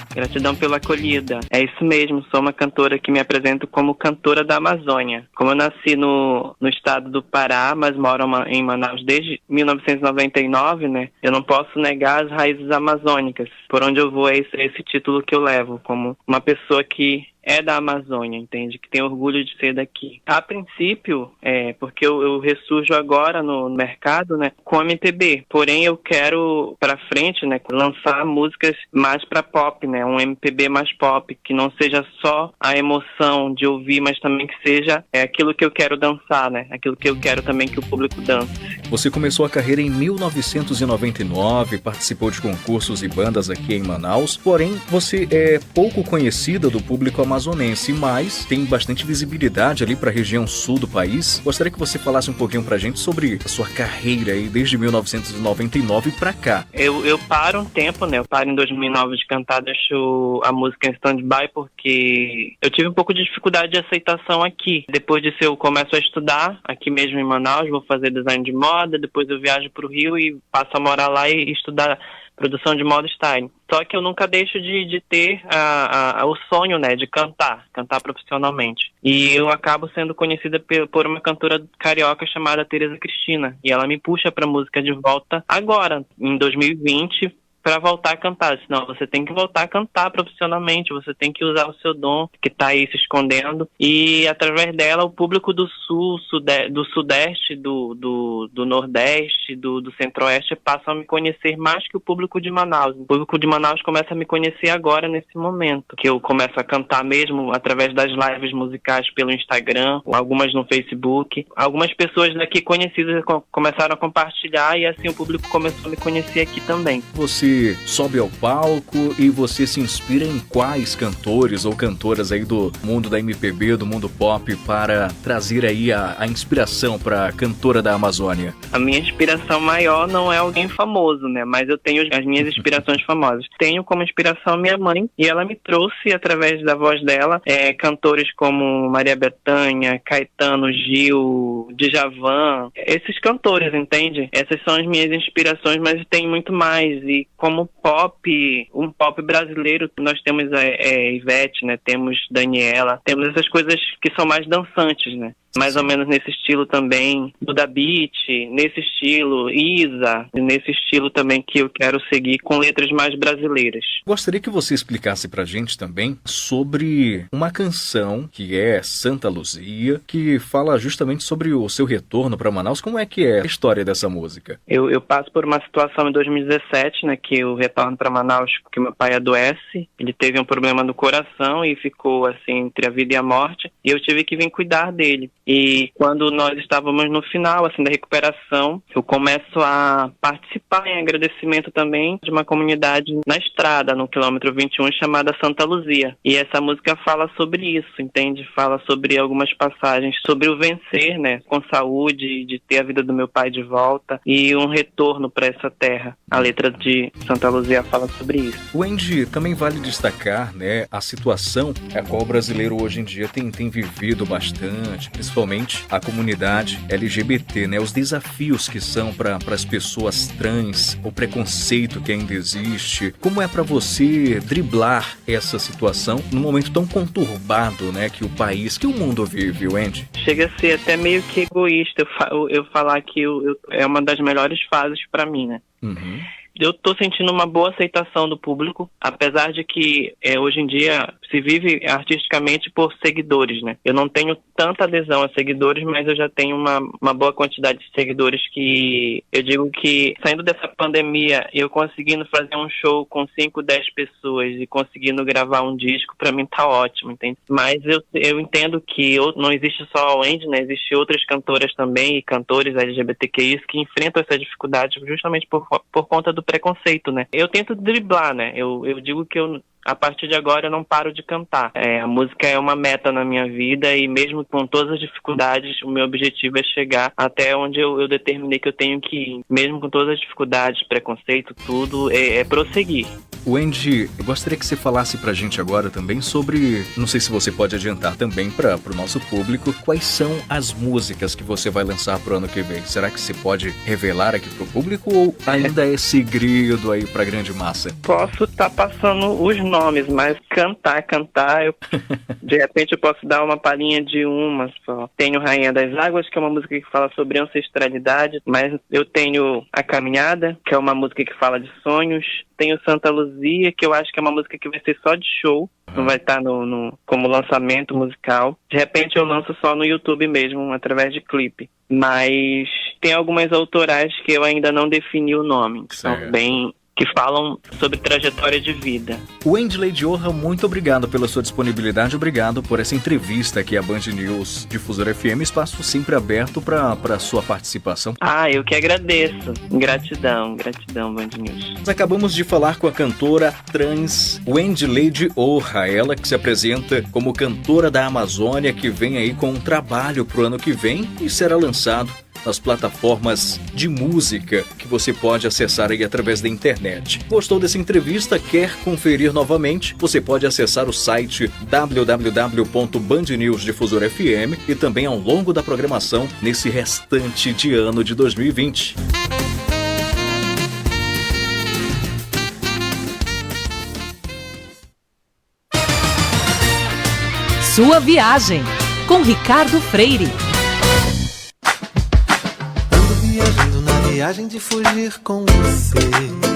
pela acolhida. É isso mesmo, sou uma cantora que me apresento como cantora da Amazônia. Como eu nasci no estado do Pará, mas moro em Manaus desde 1999, né? Eu não posso negar as raízes amazônicas. Por onde eu vou é esse título que eu levo, como uma pessoa que é da Amazônia, entende? Que tem orgulho de ser daqui. A princípio, porque eu ressurjo agora no mercado, né, com MPB. Porém, eu quero pra frente, né, lançar músicas mais pra pop, né, um MPB mais pop, que não seja só a emoção de ouvir, mas também que seja aquilo que eu quero dançar, né, aquilo que eu quero também que o público dance. Você começou a carreira em 1999, participou de concursos e bandas aqui em Manaus, porém, você é pouco conhecida do público amazonense, mas tem bastante visibilidade ali para a região sul do país. Gostaria que você falasse um pouquinho pra gente sobre a sua carreira aí desde 1999 para cá. Eu paro um tempo, né? Eu paro em 2009 de cantar, deixo a música em stand-by porque eu tive um pouco de dificuldade de aceitação aqui. Depois disso eu começo a estudar aqui mesmo em Manaus, vou fazer design de moda, depois eu viajo para o Rio e passo a morar lá e estudar produção de moda style. Só que eu nunca deixo de ter o sonho, né, de cantar profissionalmente. E eu acabo sendo conhecida por uma cantora carioca chamada Tereza Cristina. E ela me puxa pra música de volta agora, em 2020, para voltar a cantar. Senão você tem que voltar a cantar profissionalmente, você tem que usar o seu dom que tá aí se escondendo. E através dela o público do sul, do sudeste, do nordeste, do centro-oeste passam a me conhecer mais que o público de Manaus. O público de Manaus começa a me conhecer agora, nesse momento, que eu começo a cantar mesmo através das lives musicais pelo Instagram, algumas no Facebook. Algumas pessoas daqui conhecidas começaram a compartilhar e assim o público começou a me conhecer aqui também. Você sobe ao palco e você se inspira em quais cantores ou cantoras aí do mundo da MPB, do mundo pop, para trazer aí a inspiração para a cantora da Amazônia? A minha inspiração maior não é alguém famoso, né? Mas eu tenho as minhas inspirações famosas. Tenho como inspiração minha mãe e ela me trouxe, através da voz dela, cantores como Maria Bethânia, Caetano, Gil, Djavan. Esses cantores, entende? Essas são as minhas inspirações, mas tem muito mais. E como pop, um pop brasileiro, nós temos a Ivete, né? Temos Daniela, temos essas coisas que são mais dançantes, né? Mais ou menos nesse estilo também, Duda Beat, nesse estilo, Isa, nesse estilo também que eu quero seguir com letras mais brasileiras. Gostaria que você explicasse pra gente também sobre uma canção que é Santa Luzia, que fala justamente sobre o seu retorno para Manaus. Como é que é a história dessa música? Eu passo por uma situação em 2017, né, que eu retorno para Manaus porque meu pai adoece, ele teve um problema no coração e ficou assim entre a vida e a morte, e eu tive que vir cuidar dele. E quando nós estávamos no final assim da recuperação, eu começo a participar em agradecimento também de uma comunidade na estrada, no quilômetro 21, chamada Santa Luzia. E essa música fala sobre isso, entende? Fala sobre algumas passagens, sobre o vencer, né? Com saúde, de ter a vida do meu pai de volta e um retorno para essa terra. A letra de Santa Luzia fala sobre isso. Wendy, também vale destacar, né, a situação a qual o brasileiro hoje em dia tem vivido bastante, principalmente a comunidade LGBT, né? Os desafios que são para as pessoas trans, o preconceito que ainda existe. Como é para você driblar essa situação num momento tão conturbado, né, que o país, que o mundo vive, Wendy? Chega a ser até meio que egoísta eu falar que é uma das melhores fases para mim, né? Uhum. Eu tô sentindo uma boa aceitação do público, apesar de que hoje em dia se vive artisticamente por seguidores, né? Eu não tenho tanta adesão a seguidores, mas eu já tenho uma boa quantidade de seguidores que eu digo que, saindo dessa pandemia, eu conseguindo fazer um show com 5, 10 pessoas e conseguindo gravar um disco, pra mim tá ótimo, entende? Mas eu entendo que não existe só a Wendy, né? Existem outras cantoras também e cantores LGBTQIs que enfrentam essa dificuldade justamente por conta do preconceito, né? Eu tento driblar, né? Eu digo que a partir de agora eu não paro de cantar. A música é uma meta na minha vida e mesmo com todas as dificuldades, o meu objetivo é chegar até onde eu determinei que eu tenho que ir. Mesmo com todas as dificuldades, preconceito, tudo, é prosseguir. Wendy, eu gostaria que você falasse pra gente agora também sobre, não sei se você pode adiantar também pro nosso público, quais são as músicas que você vai lançar pro ano que vem? Será que você pode revelar aqui pro público ou ainda é segredo aí pra grande massa? Posso estar passando os nomes, mas cantar, de repente eu posso dar uma palhinha de uma só. Tenho Rainha das Águas, que é uma música que fala sobre ancestralidade, mas eu tenho A Caminhada, que é uma música que fala de sonhos. Tenho Santa Luzia, que eu acho que é uma música que vai ser só de show, não vai estar como lançamento musical. De repente eu lanço só no YouTube mesmo, através de clipe. Mas tem algumas autorais que eu ainda não defini o nome, que são que falam sobre trajetória de vida. Wendy Lady Orra, muito obrigado pela sua disponibilidade, obrigado por essa entrevista aqui à Band News Difusora FM, espaço sempre aberto para sua participação. Eu que agradeço. Gratidão, Band News. Nós acabamos de falar com a cantora trans Wendy Lady Orra, ela que se apresenta como cantora da Amazônia, que vem aí com um trabalho pro ano que vem e será lançado nas plataformas de música que você pode acessar aí através da internet. Gostou dessa entrevista? Quer conferir novamente? Você pode acessar o site www.bandnewsdifusora.fm e também ao longo da programação nesse restante de ano de 2020. Sua viagem com Ricardo Freire. Viajando na viagem de fugir com você.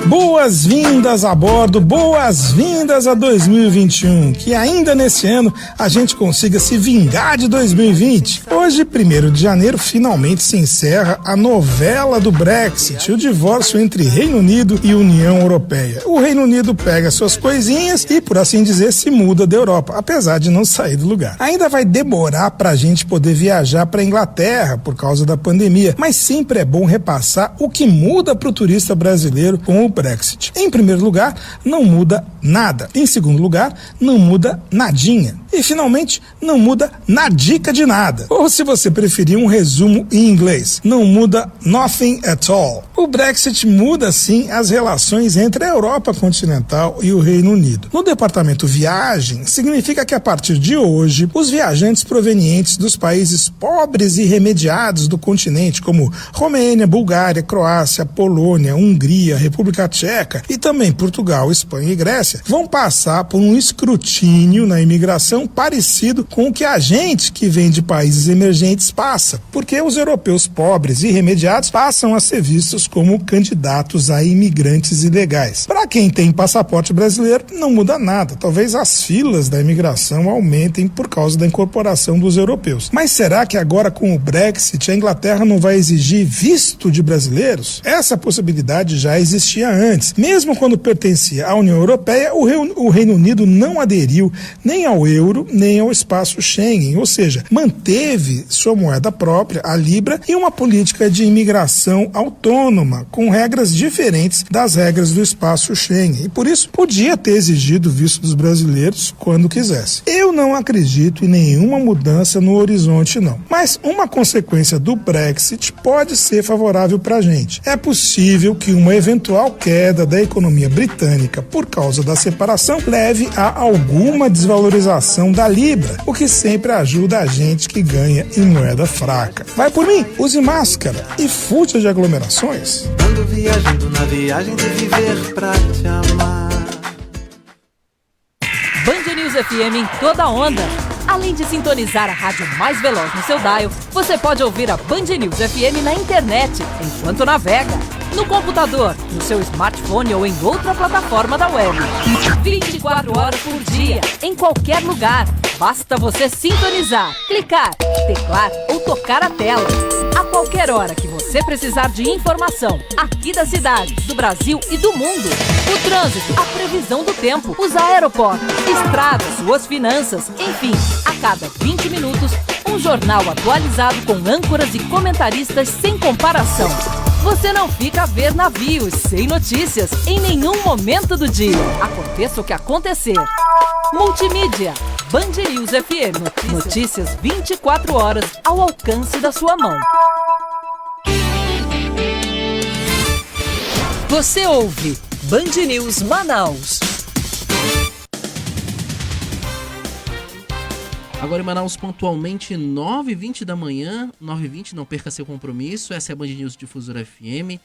Boas-vindas a bordo, boas-vindas a 2021. Que ainda nesse ano a gente consiga se vingar de 2020. Hoje, 1º de janeiro, finalmente se encerra a novela do Brexit, o divórcio entre Reino Unido e União Europeia. O Reino Unido pega suas coisinhas e, por assim dizer, se muda da Europa, apesar de não sair do lugar. Ainda vai demorar pra gente poder viajar pra Inglaterra por causa da pandemia, mas sempre é bom repassar o que muda pro turista brasileiro com o Brexit. Em primeiro lugar, não muda nada. Em segundo lugar, não muda nadinha. E finalmente, não muda nadica de nada. Ou se você preferir um resumo em inglês, não muda nothing at all. O Brexit muda sim as relações entre a Europa continental e o Reino Unido. No departamento viagem, significa que a partir de hoje, os viajantes provenientes dos países pobres e remediados do continente, como Romênia, Bulgária, Croácia, Polônia, Hungria, República Tcheca e também Portugal, Espanha e Grécia, vão passar por um escrutínio na imigração parecido com o que a gente que vem de países emergentes passa, porque os europeus pobres e remediados passam a ser vistos como candidatos a imigrantes ilegais. Para quem tem passaporte brasileiro, não muda nada. Talvez as filas da imigração aumentem por causa da incorporação dos europeus. Mas será que agora com o Brexit a Inglaterra não vai exigir visto de brasileiros? Essa possibilidade já existia antes. Mesmo quando pertencia à União Europeia, o Reino Unido não aderiu nem ao euro, nem ao espaço Schengen, ou seja, manteve sua moeda própria, a Libra, e uma política de imigração autônoma, com regras diferentes das regras do espaço Schengen, e por isso podia ter exigido visto dos brasileiros quando quisesse. Eu não acredito em nenhuma mudança no horizonte, não. Mas uma consequência do Brexit pode ser favorável para a gente. É possível que uma eventual queda da economia britânica por causa da separação leve a alguma desvalorização da Libra, o que sempre ajuda a gente que ganha em moeda fraca. Vai por mim, use máscara e fuja de aglomerações. Ando viajando na viagem de viver pra te amar. Band News FM em toda onda. Além de sintonizar a rádio mais veloz no seu dial, você pode ouvir a Band News FM na internet, enquanto navega, no computador, no seu smartphone ou em outra plataforma da web. 24 horas por dia, em qualquer lugar. Basta você sintonizar, clicar, teclar ou tocar a tela. A qualquer hora que você precisar de informação, aqui da cidade, do Brasil e do mundo. O trânsito, a previsão do tempo, os aeroportos, estradas, suas finanças, enfim, a cada 20 minutos, um jornal atualizado com âncoras e comentaristas sem comparação. Você não fica a ver navios sem notícias em nenhum momento do dia. Aconteça o que acontecer. Multimídia. Band News FM. Notícias 24 horas ao alcance da sua mão. Você ouve Band News Manaus. Agora em Manaus, pontualmente 9h20 da manhã. 9h20, não perca seu compromisso. Essa é a Band News Difusora FM.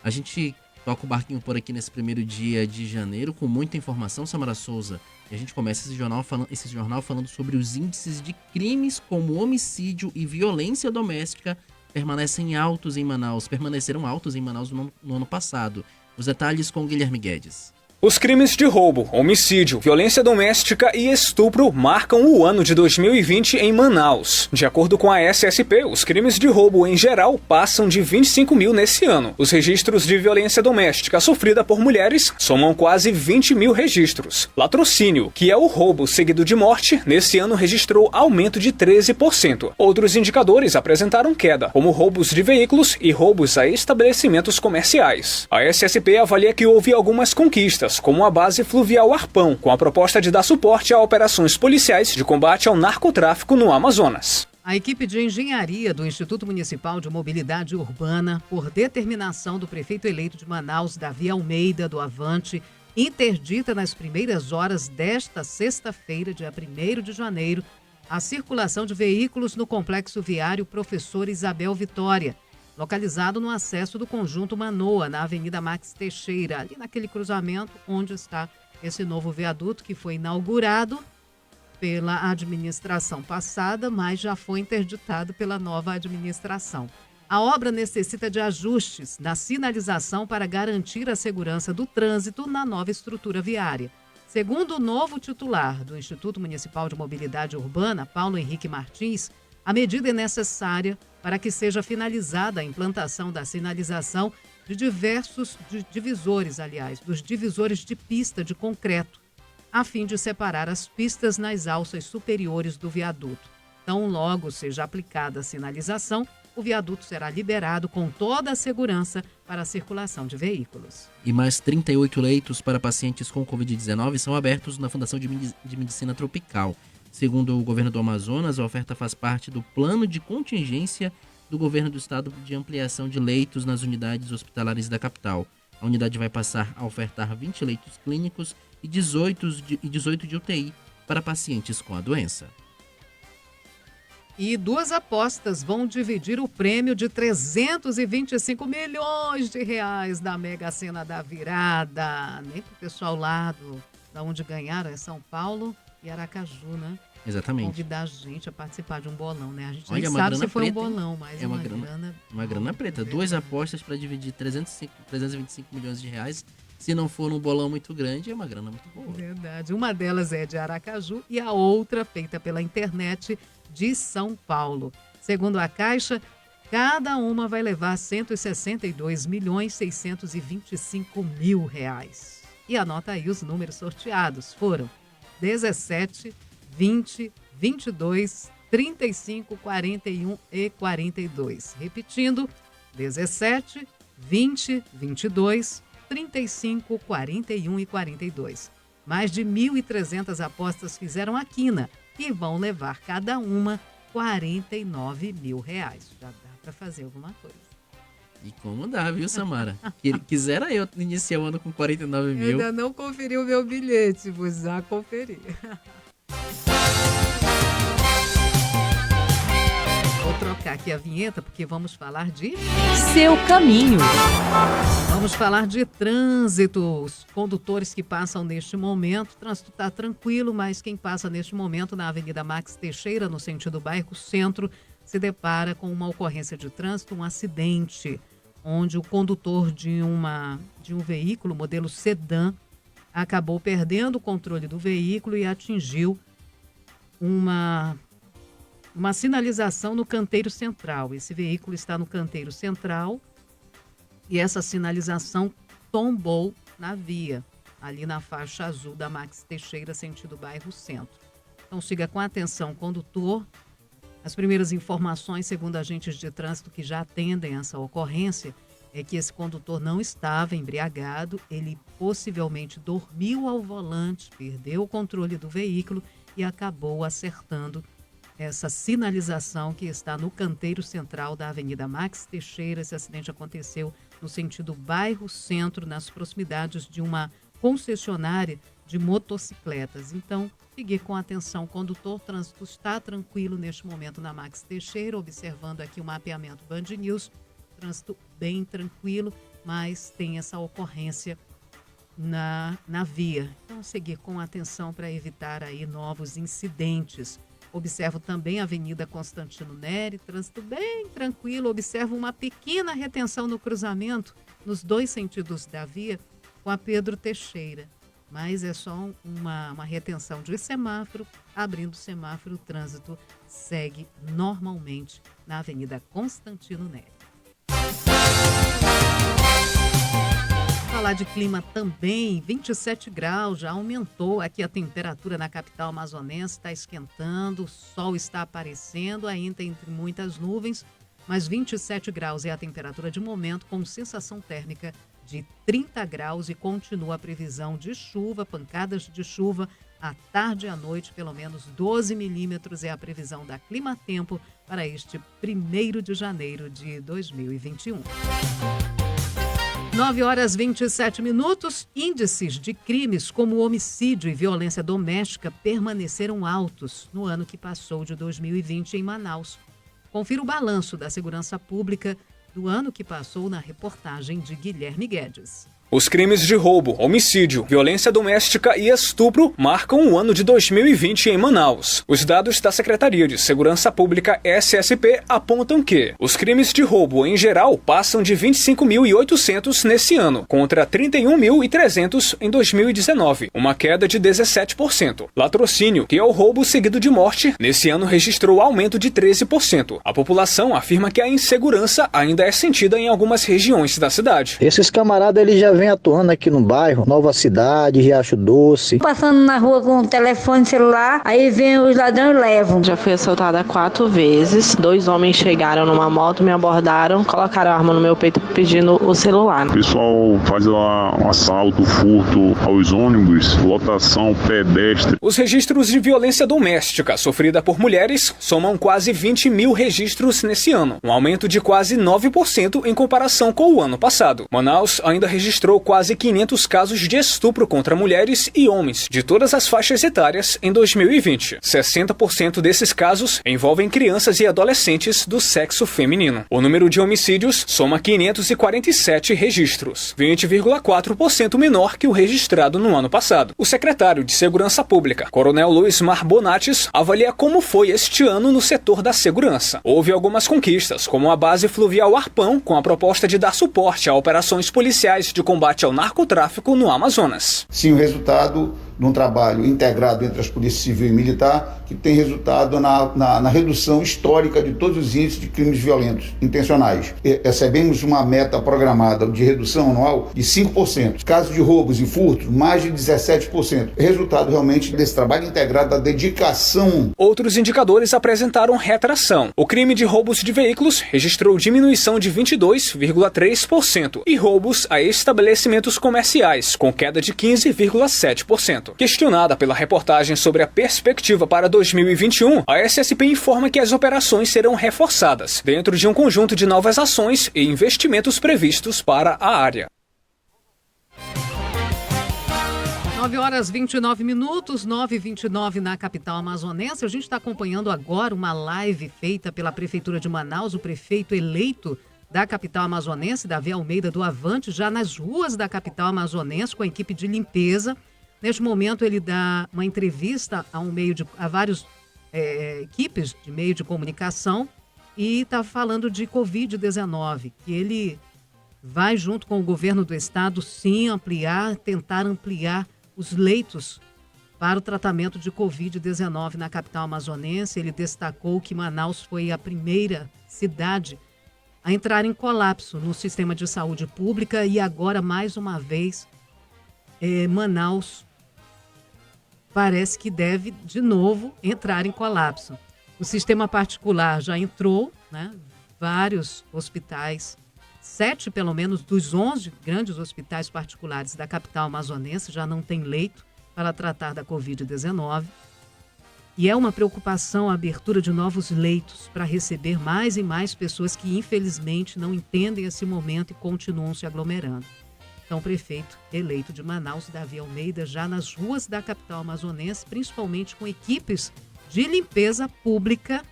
A gente toca o barquinho por aqui nesse primeiro dia de janeiro com muita informação, Samara Souza. E a gente começa esse jornal falando sobre os índices de crimes como homicídio e violência doméstica permanecem altos em Manaus. Permaneceram altos em Manaus no ano passado. Os detalhes com Guilherme Guedes. Os crimes de roubo, homicídio, violência doméstica e estupro marcam o ano de 2020 em Manaus. De acordo com a SSP, os crimes de roubo em geral passam de 25 mil nesse ano. Os registros de violência doméstica sofrida por mulheres somam quase 20 mil registros. Latrocínio, que é o roubo seguido de morte, nesse ano registrou aumento de 13%. Outros indicadores apresentaram queda, como roubos de veículos e roubos a estabelecimentos comerciais. A SSP avalia que houve algumas conquistas, como a base fluvial Arpão, com a proposta de dar suporte a operações policiais de combate ao narcotráfico no Amazonas. A equipe de engenharia do Instituto Municipal de Mobilidade Urbana, por determinação do prefeito eleito de Manaus, Davi Almeida, do Avante, interdita nas primeiras horas desta sexta-feira, dia 1º de janeiro, a circulação de veículos no complexo viário Professor Isabel Vitória, localizado no acesso do Conjunto Manoa, na Avenida Max Teixeira, ali naquele cruzamento onde está esse novo viaduto que foi inaugurado pela administração passada, mas já foi interditado pela nova administração. A obra necessita de ajustes na sinalização para garantir a segurança do trânsito na nova estrutura viária. Segundo o novo titular do Instituto Municipal de Mobilidade Urbana, Paulo Henrique Martins, a medida é necessária para que seja finalizada a implantação da sinalização de diversos dos divisores de pista de concreto, a fim de separar as pistas nas alças superiores do viaduto. Tão logo seja aplicada a sinalização, o viaduto será liberado com toda a segurança para a circulação de veículos. E mais 38 leitos para pacientes com Covid-19 são abertos na Fundação de Medicina Tropical. Segundo o governo do Amazonas, a oferta faz parte do plano de contingência do governo do estado de ampliação de leitos nas unidades hospitalares da capital. A unidade vai passar a ofertar 20 leitos clínicos e 18 de UTI para pacientes com a doença. E duas apostas vão dividir o prêmio de 325 milhões de reais da Mega Sena da Virada. Nem para o pessoal lá da onde ganharam, é São Paulo e Aracaju, né? Exatamente. Convidar a gente a participar de um bolão, né? A gente nem sabe se foi preta, um bolão, mas é uma grana preta. Duas apostas para dividir 325 milhões de reais. Se não for um bolão muito grande, é uma grana muito boa. Verdade. Uma delas é de Aracaju e a outra feita pela internet de São Paulo. Segundo a Caixa, cada uma vai levar 162.625.000 reais. E anota aí os números sorteados. Foram 17, 20, 22, 35, 41 e 42. Repetindo, 17, 20, 22, 35, 41 e 42. Mais de 1.300 apostas fizeram a quina e vão levar cada uma 49 mil reais. Já dá para fazer alguma coisa. E como dá, viu, Samara? Quisera eu iniciar o ano com 49 mil. Eu ainda não conferi o meu bilhete, vou já conferir. Vou trocar aqui a vinheta porque vamos falar de Seu Caminho. Vamos falar de trânsito. Os condutores que passam neste momento, o trânsito está tranquilo, mas quem passa neste momento na Avenida Max Teixeira, no sentido bairro Centro, se depara com uma ocorrência de trânsito, um acidente, onde o condutor de um veículo modelo sedã acabou perdendo o controle do veículo e atingiu uma sinalização no canteiro central. Esse veículo está no canteiro central e essa sinalização tombou na via, ali na faixa azul da Max Teixeira, sentido bairro Centro. Então siga com atenção, condutor. As primeiras informações, segundo agentes de trânsito que já atendem essa ocorrência, é que esse condutor não estava embriagado, ele possivelmente dormiu ao volante, perdeu o controle do veículo e acabou acertando essa sinalização que está no canteiro central da Avenida Max Teixeira. Esse acidente aconteceu no sentido bairro Centro, nas proximidades de uma concessionária de motocicletas. Então, fique com atenção, condutor, o trânsito está tranquilo neste momento na Max Teixeira, observando aqui o mapeamento Band News, trânsito bem tranquilo, mas tem essa ocorrência na via. Então, seguir com atenção para evitar aí novos incidentes. Observo também a Avenida Constantino Neri, trânsito bem tranquilo. Observo uma pequena retenção no cruzamento, nos dois sentidos da via, com a Pedro Teixeira. Mas é só uma retenção de semáforo. Abrindo o semáforo, o trânsito segue normalmente na Avenida Constantino Neri. Falar de clima também, 27 graus, já aumentou aqui a temperatura na capital amazonense, está esquentando, o sol está aparecendo, ainda entre muitas nuvens, mas 27 graus é a temperatura de momento, com sensação térmica de 30 graus e continua a previsão de chuva, pancadas de chuva à tarde e à noite, pelo menos 12 milímetros é a previsão da Climatempo para este 1º de janeiro de 2021. 9h27, índices de crimes como homicídio e violência doméstica permaneceram altos no ano que passou de 2020 em Manaus. Confira o balanço da segurança pública do ano que passou na reportagem de Guilherme Guedes. Os crimes de roubo, homicídio, violência doméstica e estupro marcam o ano de 2020 em Manaus. Os dados da Secretaria de Segurança Pública SSP apontam que os crimes de roubo em geral passam de 25.800 nesse ano, contra 31.300 em 2019, uma queda de 17%. Latrocínio, que é o roubo seguido de morte, nesse ano registrou aumento de 13%. A população afirma que a insegurança ainda é sentida em algumas regiões da cidade. Esses camaradas, eles já vem atuando aqui no bairro, Nova Cidade, Riacho Doce. Passando na rua com o telefone celular, aí vem os ladrões e levam. Já fui assaltada 4 vezes, 2 homens chegaram numa moto, me abordaram, colocaram a arma no meu peito pedindo o celular. O pessoal faz lá um assalto, furto aos ônibus, lotação pedestre. Os registros de violência doméstica sofrida por mulheres somam quase 20 mil registros nesse ano, um aumento de quase 9% em comparação com o ano passado. Manaus ainda registrou quase 500 casos de estupro contra mulheres e homens de todas as faixas etárias em 2020. 60% desses casos envolvem crianças e adolescentes do sexo feminino. O número de homicídios soma 547 registros, 20,4% menor que o registrado no ano passado. O secretário de Segurança Pública, Coronel Luiz Mar Bonates, avalia como foi este ano no setor da segurança. Houve algumas conquistas, como a base fluvial Arpão, com a proposta de dar suporte a operações policiais de combate ao narcotráfico no Amazonas. Sim, o resultado de um trabalho integrado entre as polícias civil e militar, que tem resultado na redução histórica de todos os índices de crimes violentos intencionais. Recebemos uma meta programada de redução anual de 5%. Casos de roubos e furtos, mais de 17%. Resultado realmente desse trabalho integrado, da dedicação. Outros indicadores apresentaram retração. O crime de roubos de veículos registrou diminuição de 22,3% e roubos a estabelecimentos comerciais, com queda de 15,7%. Questionada pela reportagem sobre a perspectiva para 2021, a SSP informa que as operações serão reforçadas, dentro de um conjunto de novas ações e investimentos previstos para a área. 9h29, 9h29 na capital amazonense. A gente está acompanhando agora uma live feita pela Prefeitura de Manaus, o prefeito eleito da capital amazonense, Davi Almeida do Avante, já nas ruas da capital amazonense com a equipe de limpeza. Neste momento ele dá uma entrevista a várias equipes de meio de comunicação e está falando de Covid-19, que ele vai junto com o governo do estado sim tentar ampliar os leitos para o tratamento de Covid-19 na capital amazonense. Ele destacou que Manaus foi a primeira cidade a entrar em colapso no sistema de saúde pública e agora, mais uma vez, Manaus parece que deve, de novo, entrar em colapso. O sistema particular já entrou, né? Vários hospitais 7, pelo menos, dos 11 grandes hospitais particulares da capital amazonense já não têm leito para tratar da Covid-19. E é uma preocupação a abertura de novos leitos para receber mais e mais pessoas que, infelizmente, não entendem esse momento e continuam se aglomerando. Então, o prefeito eleito de Manaus, Davi Almeida, já nas ruas da capital amazonense, principalmente com equipes de limpeza pública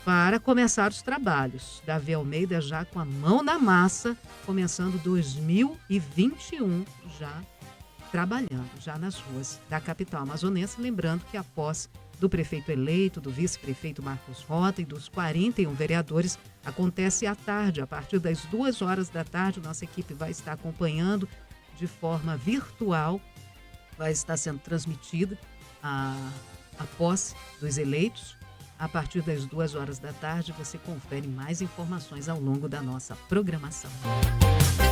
para começar os trabalhos. Davi Almeida já com a mão na massa, começando 2021 já trabalhando, já nas ruas da capital amazonense. Lembrando que a posse do prefeito eleito, do vice-prefeito Marcos Rota e dos 41 vereadores acontece à tarde, a partir das 2h da tarde. Nossa equipe vai estar acompanhando de forma virtual, vai estar sendo transmitida a posse dos eleitos. A partir das 2h da tarde, você confere mais informações ao longo da nossa programação.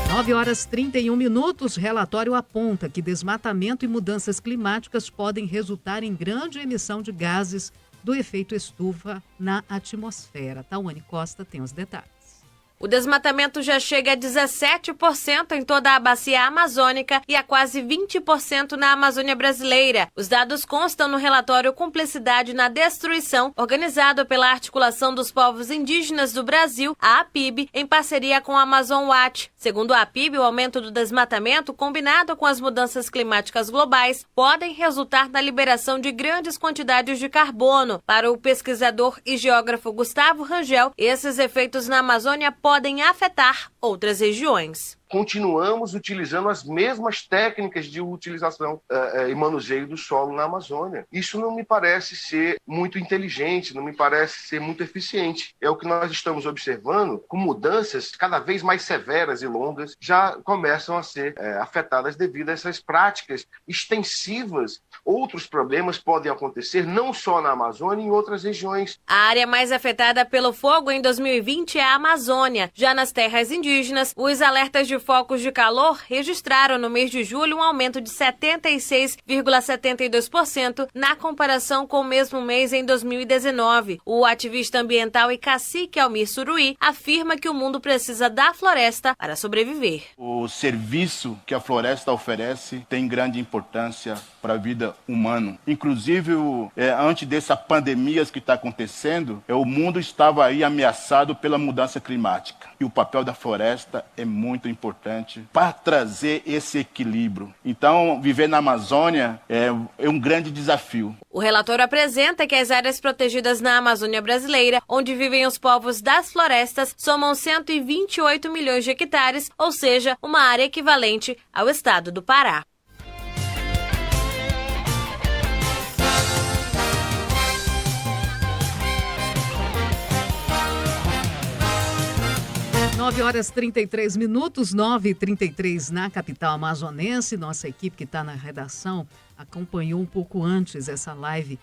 9h31, relatório aponta que desmatamento e mudanças climáticas podem resultar em grande emissão de gases do efeito estufa na atmosfera. Tawane Costa tem os detalhes. O desmatamento já chega a 17% em toda a bacia amazônica e a quase 20% na Amazônia brasileira. Os dados constam no relatório Cumplicidade na Destruição, organizado pela Articulação dos Povos Indígenas do Brasil, a APIB, em parceria com a Amazon Watch. Segundo a APIB, o aumento do desmatamento, combinado com as mudanças climáticas globais, podem resultar na liberação de grandes quantidades de carbono. Para o pesquisador e geógrafo Gustavo Rangel, esses efeitos na Amazônia podem afetar outras regiões. Continuamos utilizando as mesmas técnicas de utilização e manuseio do solo na Amazônia. Isso não me parece ser muito inteligente, não me parece ser muito eficiente. É o que nós estamos observando, com mudanças cada vez mais severas e longas, já começam a ser afetadas devido a essas práticas extensivas. Outros problemas podem acontecer não só na Amazônia, em outras regiões. A área mais afetada pelo fogo em 2020 é a Amazônia. Já nas terras indígenas, os alertas de focos de calor registraram no mês de julho um aumento de 76,72% na comparação com o mesmo mês em 2019. O ativista ambiental e cacique Almir Suruí afirma que o mundo precisa da floresta para sobreviver. O serviço que a floresta oferece tem grande importância para a vida humana. Inclusive, antes dessa pandemia que está acontecendo, o mundo estava aí ameaçado pela mudança climática. E o papel da floresta é muito importante para trazer esse equilíbrio. Então, viver na Amazônia é um grande desafio. O relatório apresenta que as áreas protegidas na Amazônia brasileira, onde vivem os povos das florestas, somam 128 milhões de hectares, ou seja, uma área equivalente ao estado do Pará. Nove horas 33 minutos, 9h33 na capital amazonense. Nossa equipe que está na redação acompanhou um pouco antes essa live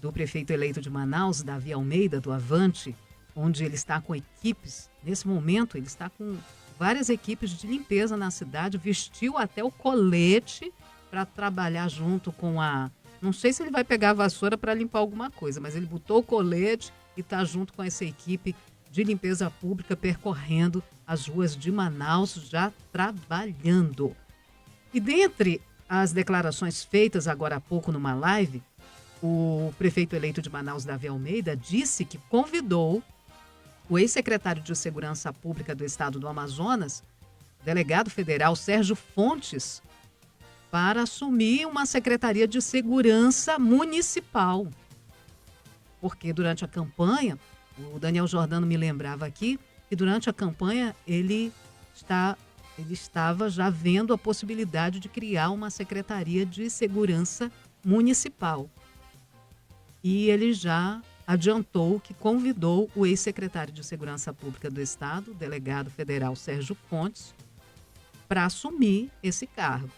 do prefeito eleito de Manaus, Davi Almeida, do Avante, onde ele está com equipes. Nesse momento, ele está com várias equipes de limpeza na cidade, vestiu até o colete para trabalhar junto com a... Não sei se ele vai pegar a vassoura para limpar alguma coisa, mas ele botou o colete e está junto com essa equipe de limpeza pública percorrendo as ruas de Manaus, já trabalhando. E dentre as declarações feitas agora há pouco numa live, o prefeito eleito de Manaus, Davi Almeida, disse que convidou o ex-secretário de Segurança Pública do Estado do Amazonas, delegado federal Sérgio Fontes, para assumir uma secretaria de segurança municipal. Porque durante a campanha, o Daniel Jordano me lembrava aqui que durante a campanha ele estava já vendo a possibilidade de criar uma secretaria de segurança municipal. E ele já adiantou que convidou o ex-secretário de Segurança Pública do Estado, o delegado federal Sérgio Fontes, para assumir esse cargo.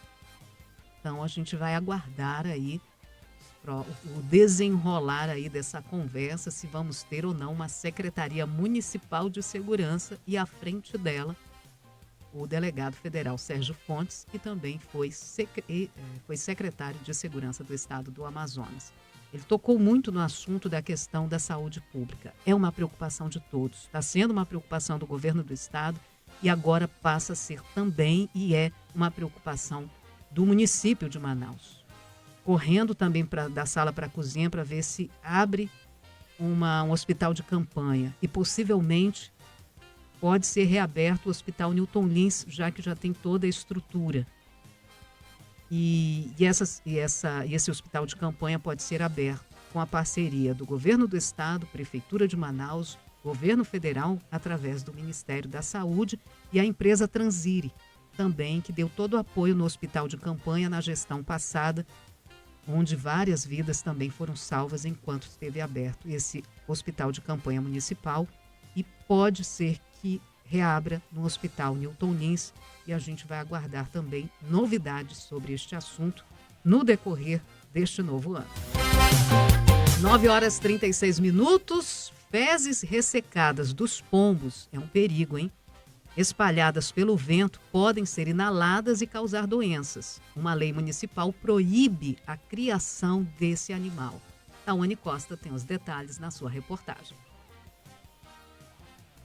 Então a gente vai aguardar aí o desenrolar aí dessa conversa, se vamos ter ou não uma Secretaria Municipal de Segurança e à frente dela o delegado federal Sérgio Fontes, que também foi secretário de Segurança do Estado do Amazonas. Ele tocou muito no assunto da questão da saúde pública. É uma preocupação de todos, está sendo uma preocupação do governo do Estado e agora passa a ser também e é uma preocupação do município de Manaus. Correndo também da sala para a cozinha para ver se abre um hospital de campanha e possivelmente pode ser reaberto o Hospital Newton Lins, já que já tem toda a estrutura. E esse hospital de campanha pode ser aberto com a parceria do Governo do Estado, Prefeitura de Manaus, Governo Federal, através do Ministério da Saúde e a empresa Transire, também, que deu todo o apoio no hospital de campanha na gestão passada, onde várias vidas também foram salvas enquanto esteve aberto esse hospital de campanha municipal, e pode ser que reabra no Hospital Newton Lins, e a gente vai aguardar também novidades sobre este assunto no decorrer deste novo ano. 9h36, fezes ressecadas dos pombos, é um perigo, hein? Espalhadas pelo vento, podem ser inaladas e causar doenças. Uma lei municipal proíbe a criação desse animal. Tawane Costa tem os detalhes na sua reportagem.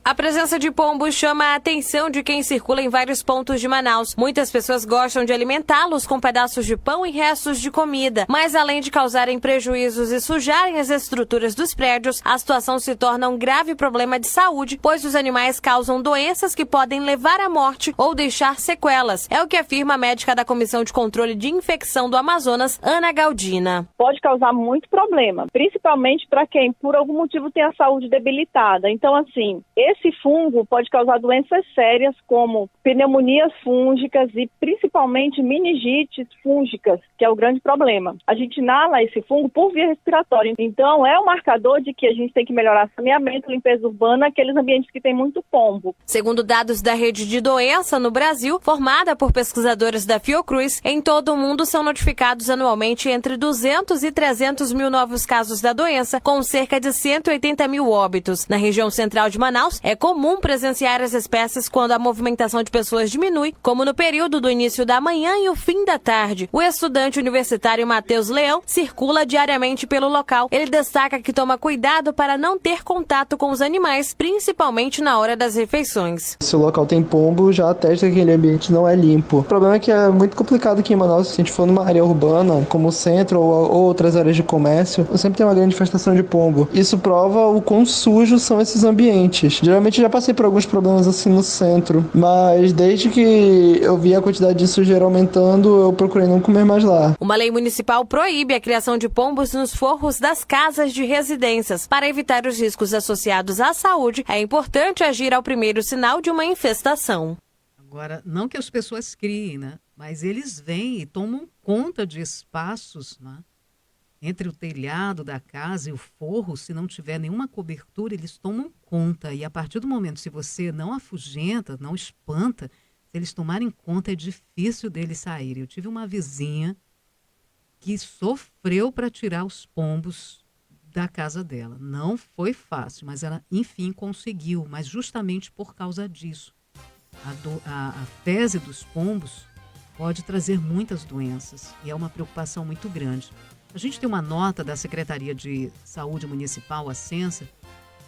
A presença de pombos chama a atenção de quem circula em vários pontos de Manaus. Muitas pessoas gostam de alimentá-los com pedaços de pão e restos de comida, mas além de causarem prejuízos e sujarem as estruturas dos prédios, a situação se torna um grave problema de saúde, pois os animais causam doenças que podem levar à morte ou deixar sequelas. É o que afirma a médica da Comissão de Controle de Infecção do Amazonas, Ana Galdina. Pode causar muito problema, principalmente para quem por algum motivo tem a saúde debilitada. Então, assim, esse fungo pode causar doenças sérias como pneumonias fúngicas e principalmente meningites fúngicas, que é o grande problema. A gente inala esse fungo por via respiratória. Então, é um marcador de que a gente tem que melhorar saneamento, limpeza urbana, aqueles ambientes que tem muito pombo. Segundo dados da Rede de Doença no Brasil, formada por pesquisadores da Fiocruz, em todo o mundo são notificados anualmente entre 200 e 300 mil novos casos da doença, com cerca de 180 mil óbitos. Na região central de Manaus, é comum presenciar as espécies quando a movimentação de pessoas diminui, como no período do início da manhã e o fim da tarde. O estudante universitário Matheus Leão circula diariamente pelo local. Ele destaca que toma cuidado para não ter contato com os animais, principalmente na hora das refeições. Se o local tem pombo, já atesta que aquele ambiente não é limpo. O problema é que é muito complicado aqui em Manaus. Se a gente for numa área urbana, como o centro ou outras áreas de comércio, sempre tem uma grande infestação de pombo. Isso prova o quão sujos são esses ambientes. Geralmente já passei por alguns problemas assim no centro, mas desde que eu vi a quantidade de sujeira aumentando, eu procurei não comer mais lá. Uma lei municipal proíbe a criação de pombos nos forros das casas de residências. Para evitar os riscos associados à saúde, é importante agir ao primeiro sinal de uma infestação. Agora, não que as pessoas criem, né? Mas eles vêm e tomam conta de espaços, né? Entre o telhado da casa e o forro, se não tiver nenhuma cobertura, eles tomam conta. E a partir do momento, se você não afugenta, não espanta, se eles tomarem conta, é difícil deles saírem. Eu tive uma vizinha que sofreu para tirar os pombos da casa dela. Não foi fácil, mas ela, enfim, conseguiu. Mas justamente por causa disso. A fezes dos pombos pode trazer muitas doenças e é uma preocupação muito grande. A gente tem uma nota da Secretaria de Saúde Municipal, a Censa,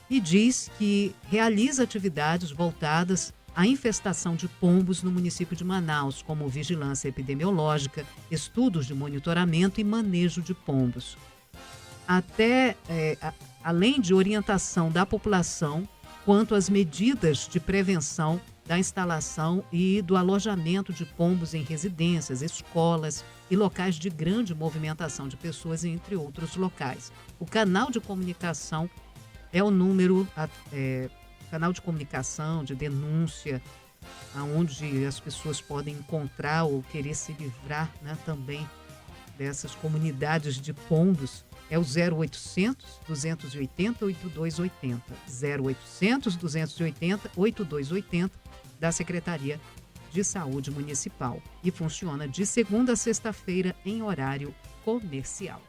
e diz que realiza atividades voltadas à infestação de pombos no município de Manaus, como vigilância epidemiológica, estudos de monitoramento e manejo de pombos. Além de orientação da população quanto às medidas de prevenção da instalação e do alojamento de pombos em residências, escolas e locais de grande movimentação de pessoas, entre outros locais. O canal de comunicação é o número, canal de comunicação, de denúncia, onde as pessoas podem encontrar ou querer se livrar, né, também dessas comunidades de pombos. É o 0800 280 8280. 0800 280 8280 da Secretaria de Saúde Municipal. E funciona de segunda a sexta-feira em horário comercial.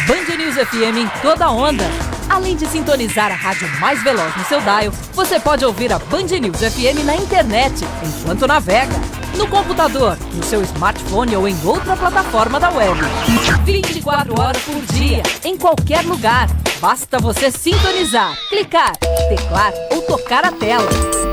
Band News FM em toda onda. Além de sintonizar a rádio mais veloz no seu dial, você pode ouvir a Band News FM na internet, enquanto navega, no computador, no seu smartphone ou em outra plataforma da web. 24 horas por dia, em qualquer lugar. Basta você sintonizar, clicar, teclar ou tocar a tela.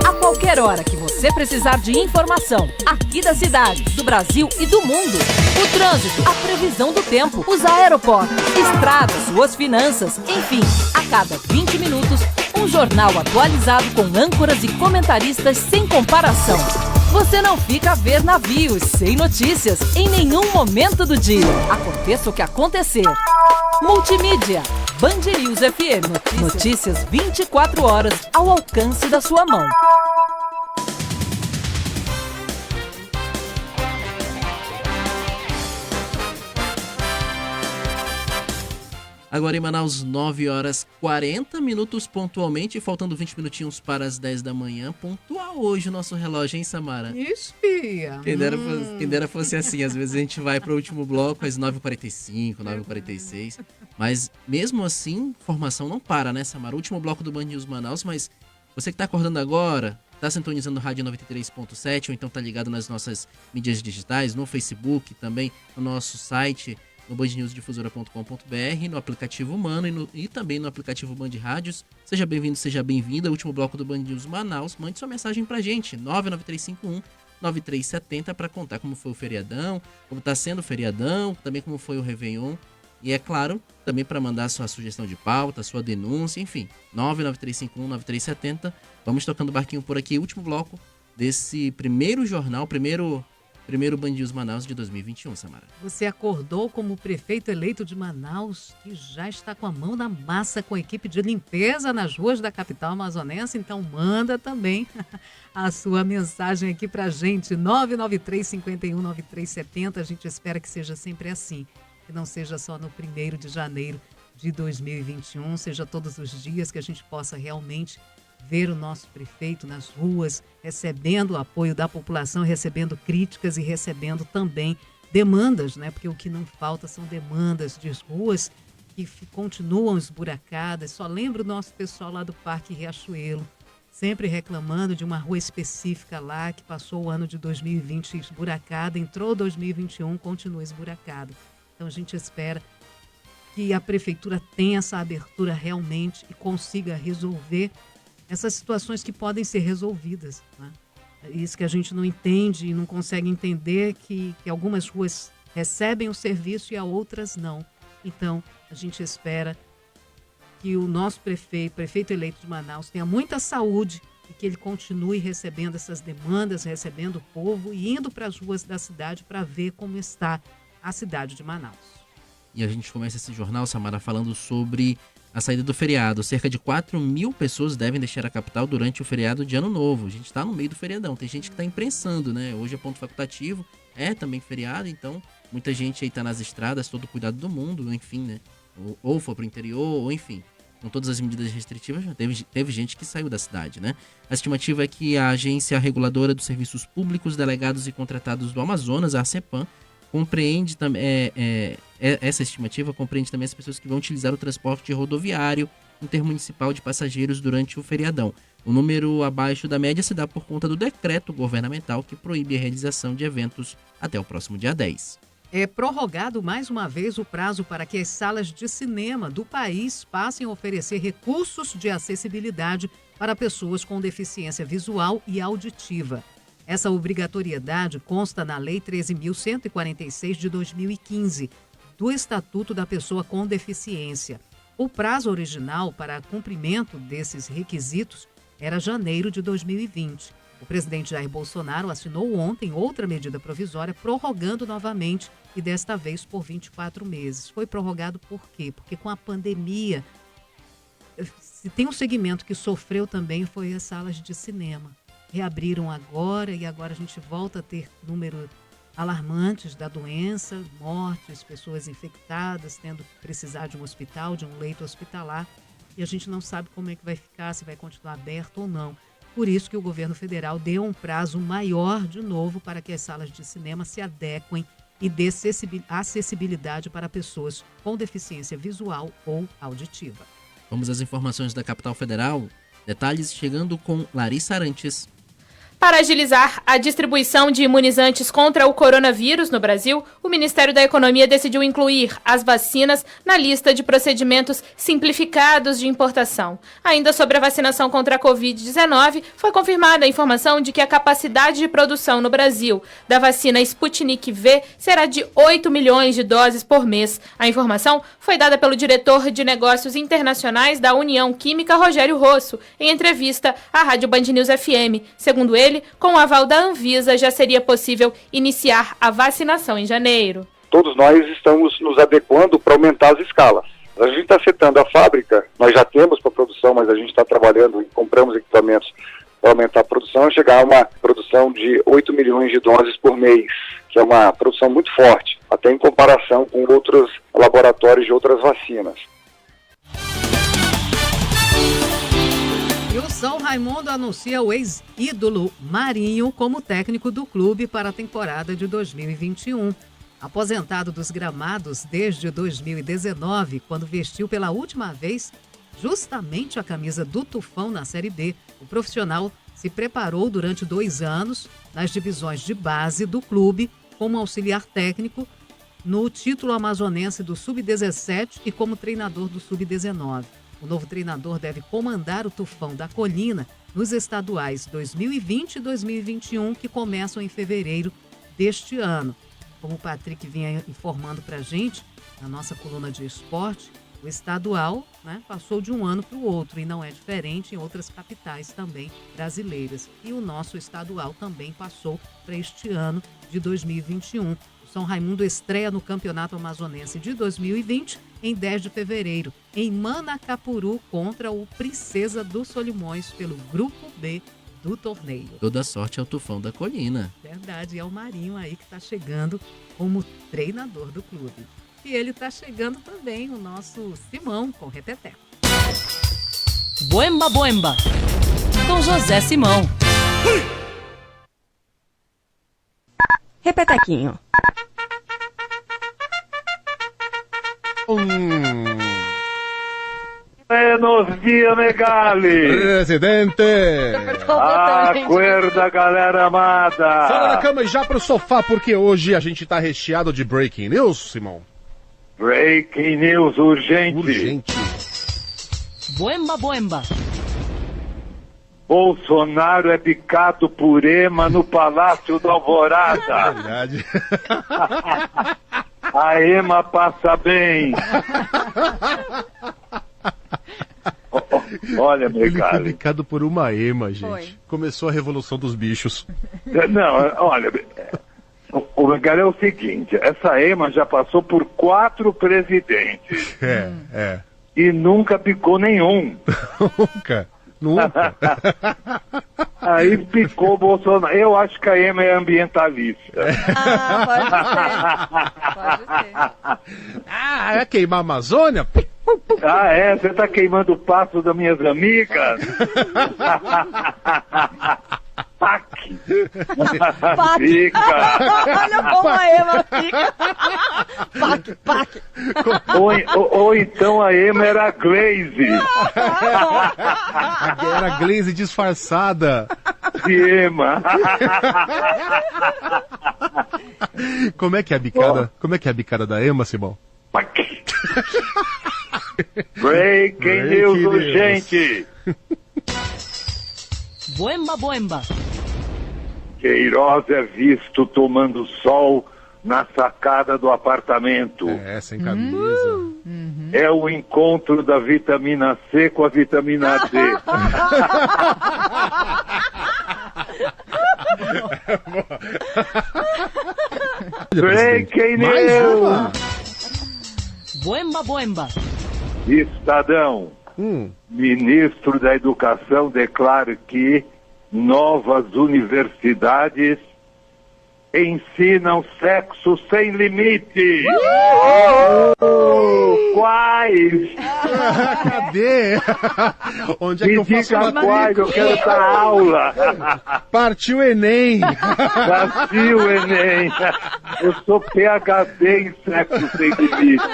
A qualquer hora que você você precisar de informação aqui da cidade, do Brasil e do mundo. O trânsito, a previsão do tempo, os aeroportos, estradas, suas finanças, enfim, a cada 20 minutos, um jornal atualizado com âncoras e comentaristas sem comparação. Você não fica a ver navios sem notícias em nenhum momento do dia. Aconteça o que acontecer. Multimídia, Band News FM. Notícias 24 horas ao alcance da sua mão. Agora em Manaus, 9 horas 40 minutos pontualmente, faltando 20 minutinhos para as 10 da manhã. Pontual hoje o nosso relógio, hein, Samara? Espia. Quem dera fosse assim, às vezes a gente vai para o último bloco às 9h45, 9h46. Mas mesmo assim, formação não para, né, Samara? Último bloco do Band News Manaus, mas você que está acordando agora, está sintonizando o Rádio 93.7 ou então está ligado nas nossas mídias digitais, no Facebook, também no nosso site, no bandnewsdifusora.com.br, no aplicativo Humano e também no aplicativo Band Rádios. Seja bem-vindo, seja bem-vinda. Último bloco do Band News Manaus. Mande sua mensagem pra gente, 99351-9370, para contar como foi o feriadão, como tá sendo o feriadão, também como foi o Réveillon. E é claro, também para mandar sua sugestão de pauta, sua denúncia, enfim, 99351-9370. Vamos tocando o barquinho por aqui. Último bloco desse primeiro jornal, primeiro Band News Manaus de 2021, Samara. Você acordou como prefeito eleito de Manaus, que já está com a mão na massa com a equipe de limpeza nas ruas da capital amazonense, então manda também a sua mensagem aqui pra gente, 993-51-9370. A gente espera que seja sempre assim, que não seja só no 1º de janeiro de 2021, seja todos os dias, que a gente possa realmente ver o nosso prefeito nas ruas, recebendo o apoio da população, recebendo críticas e recebendo também demandas, né? Porque o que não falta são demandas de ruas que continuam esburacadas. Só lembro o nosso pessoal lá do Parque Riachuelo, sempre reclamando de uma rua específica lá que passou o ano de 2020 esburacada, entrou 2021, continua esburacado. Então a gente espera que a prefeitura tenha essa abertura realmente e consiga resolver essas situações que podem ser resolvidas, né? Isso que a gente não entende e não consegue entender, que algumas ruas recebem o serviço e a outras não. Então, a gente espera que o nosso prefeito eleito de Manaus, tenha muita saúde e que ele continue recebendo essas demandas, recebendo o povo e indo para as ruas da cidade para ver como está a cidade de Manaus. E a gente começa esse jornal, Samara, falando sobre a saída do feriado. Cerca de 4.000 pessoas devem deixar a capital durante o feriado de Ano Novo. A gente está no meio do feriadão. Tem gente que está imprensando, né? Hoje é ponto facultativo, é também feriado, então muita gente aí está nas estradas, todo o cuidado do mundo, enfim, né? Ou for para o interior, ou enfim. Com todas as medidas restritivas, já teve gente que saiu da cidade, né? A estimativa é que a Agência Reguladora dos Serviços Públicos, Delegados e Contratados do Amazonas, a ACEPAM, compreende também essa estimativa compreende também as pessoas que vão utilizar o transporte rodoviário intermunicipal de passageiros durante o feriadão. O número abaixo da média se dá por conta do decreto governamental que proíbe a realização de eventos até o próximo dia 10. É prorrogado mais uma vez o prazo para que as salas de cinema do país passem a oferecer recursos de acessibilidade para pessoas com deficiência visual e auditiva. Essa obrigatoriedade consta na Lei 13.146 de 2015, do Estatuto da Pessoa com Deficiência. O prazo original para cumprimento desses requisitos era janeiro de 2020. O presidente Jair Bolsonaro assinou ontem outra medida provisória prorrogando novamente e desta vez por 24 meses. Foi prorrogado por quê? Porque com a pandemia, se tem um segmento que sofreu também foi as salas de cinema. Reabriram agora e agora a gente volta a ter números alarmantes da doença, mortes, pessoas infectadas, tendo que precisar de um hospital, de um leito hospitalar. E a gente não sabe como é que vai ficar, se vai continuar aberto ou não. Por isso que o governo federal deu um prazo maior de novo para que as salas de cinema se adequem e dê acessibilidade para pessoas com deficiência visual ou auditiva. Vamos às informações da capital federal. Detalhes chegando com Larissa Arantes. Para agilizar a distribuição de imunizantes contra o coronavírus no Brasil, o Ministério da Economia decidiu incluir as vacinas na lista de procedimentos simplificados de importação. Ainda sobre a vacinação contra a Covid-19, foi confirmada a informação de que a capacidade de produção no Brasil da vacina Sputnik V será de 8 milhões de doses por mês. A informação foi dada pelo diretor de Negócios Internacionais da União Química, Rogério Rosso, em entrevista à Rádio Band News FM. Segundo ele, com o aval da Anvisa, já seria possível iniciar a vacinação em janeiro. Todos nós estamos nos adequando para aumentar as escalas. A gente está setando a fábrica, nós já temos para produção, mas a gente está trabalhando e compramos equipamentos para aumentar a produção e chegar a uma produção de 8 milhões de doses por mês, que é uma produção muito forte, até em comparação com outros laboratórios de outras vacinas. E o São Raimundo anuncia o ex-ídolo Marinho como técnico do clube para a temporada de 2021. Aposentado dos gramados desde 2019, quando vestiu pela última vez justamente a camisa do Tufão na Série B, o profissional se preparou durante 2 anos nas divisões de base do clube como auxiliar técnico no título amazonense do Sub-17 e como treinador do Sub-19. O novo treinador deve comandar o Tufão da Colina nos estaduais 2020 e 2021, que começam em fevereiro deste ano. Como o Patrick vinha informando para a gente, na nossa coluna de esporte, o estadual, passou de um ano para o outro e não é diferente em outras capitais também brasileiras. E o nosso estadual também passou para este ano de 2021. São Raimundo estreia no Campeonato Amazonense de 2020, em 10 de fevereiro, em Manacapuru, contra o Princesa dos Solimões, pelo Grupo B do torneio. Toda sorte ao Tufão da Colina. Verdade, é o Marinho aí que está chegando como treinador do clube. E ele está chegando também, o nosso Simão, com repeteco. Boemba, boemba, com José Simão. Repetequinho. Buenos dias, Megali. Presidente. Acorda, galera amada. Sala na cama e já pro sofá, porque hoje a gente tá recheado de breaking news, Simão. Breaking news urgente. Boemba, boemba. Bolsonaro é picado por ema no Palácio da Alvorada. Verdade. A ema passa bem. Olha, Megali. Ele foi picado por uma ema, gente. Foi. Começou a revolução dos bichos. Não, olha, o Megali é o seguinte, essa ema já passou por 4 presidentes. É. E nunca picou nenhum. Nunca. Aí picou o Bolsonaro. Eu acho que a ema é ambientalista. Pode ser. É queimar a Amazônia? Você tá queimando o passo das minhas amigas? Pac. Fica. Olha como a ema fica. Pac. Ou então a ema era a Glaze. Era a Glaze disfarçada. De ema. Como é que é a bicada? Como é que é a bicada da ema, Simão? Breaking news urgente. Boemba, boemba. Queiroz é visto tomando sol na sacada do apartamento. Sem camisa. É o encontro da vitamina C com a vitamina D. Breaking news. Boemba, boemba. Estadão. Ministro da Educação declara que novas universidades ensinam sexo sem limite. Quais? Cadê? Onde é que eu faço uma quais? Eu quero dar aula. Partiu o Enem. Partiu o Enem. Eu sou PhD em sexo sem limite.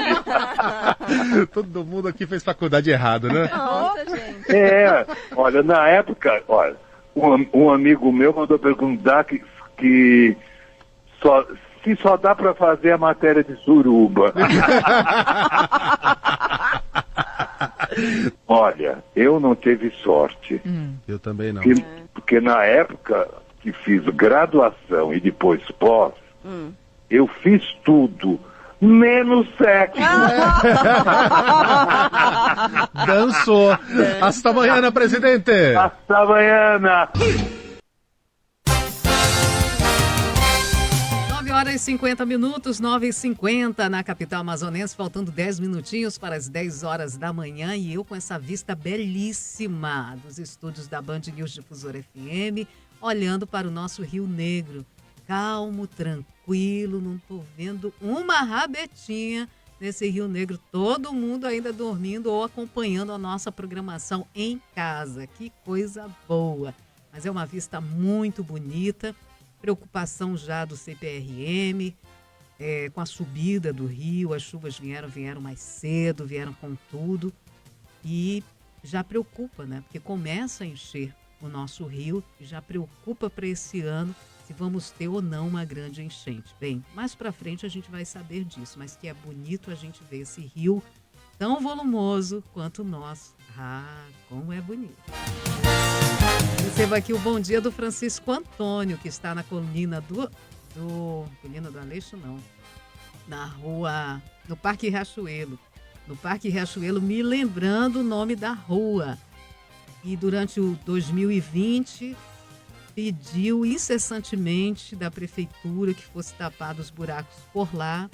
Todo mundo aqui fez faculdade errado, né? Nossa, gente. Olha, na época, Um amigo meu mandou perguntar que só dá para fazer a matéria de suruba. Olha, eu não tive sorte. Eu também não. Porque na época que fiz graduação e depois pós, eu fiz tudo, menos sexo. Dançou. Hasta amanhã, presidente. Hasta amanhã. 9h50, 9h50 na capital amazonense, faltando 10 minutinhos para as 10 horas da manhã, e eu com essa vista belíssima dos estúdios da Band News Difusora FM, olhando para o nosso Rio Negro, calmo, tranquilo, não estou vendo uma rabetinha nesse Rio Negro, todo mundo ainda dormindo ou acompanhando a nossa programação em casa, que coisa boa, mas é uma vista muito bonita. Preocupação já do CPRM, com a subida do rio, as chuvas vieram mais cedo, vieram com tudo, e já preocupa, né? Porque começa a encher o nosso rio e já preocupa para esse ano se vamos ter ou não uma grande enchente. Bem, mais para frente a gente vai saber disso, mas que é bonito a gente ver esse rio tão volumoso quanto o nosso. Ah, como é bonito! Recebo aqui o bom dia do Francisco Antônio, que está na colina Colina do Aleixo, não. Na rua, no Parque Riachuelo. No Parque Riachuelo, me lembrando o nome da rua. E durante o 2020, pediu incessantemente da prefeitura que fosse tapado os buracos por lá.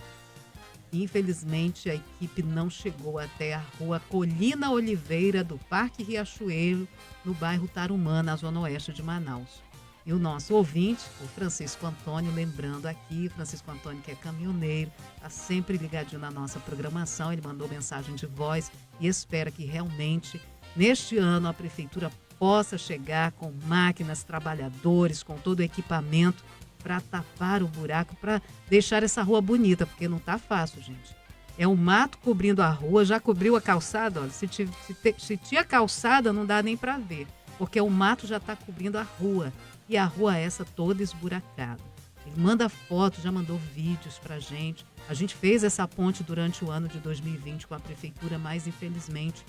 Infelizmente, a equipe não chegou até a rua Colina Oliveira do Parque Riachuelo, no bairro Tarumã, na zona oeste de Manaus. E o nosso ouvinte, o Francisco Antônio, lembrando aqui, Francisco Antônio, que é caminhoneiro, está sempre ligadinho na nossa programação, ele mandou mensagem de voz e espera que realmente, neste ano, a prefeitura possa chegar com máquinas, trabalhadores, com todo o equipamento, para tapar o buraco, para deixar essa rua bonita, porque não está fácil, gente. É um mato cobrindo a rua, já cobriu a calçada, olha, se tinha calçada não dá nem para ver, porque o mato já está cobrindo a rua, e a rua essa toda esburacada. Ele manda fotos, já mandou vídeos para a gente fez essa ponte durante o ano de 2020 com a prefeitura, mas infelizmente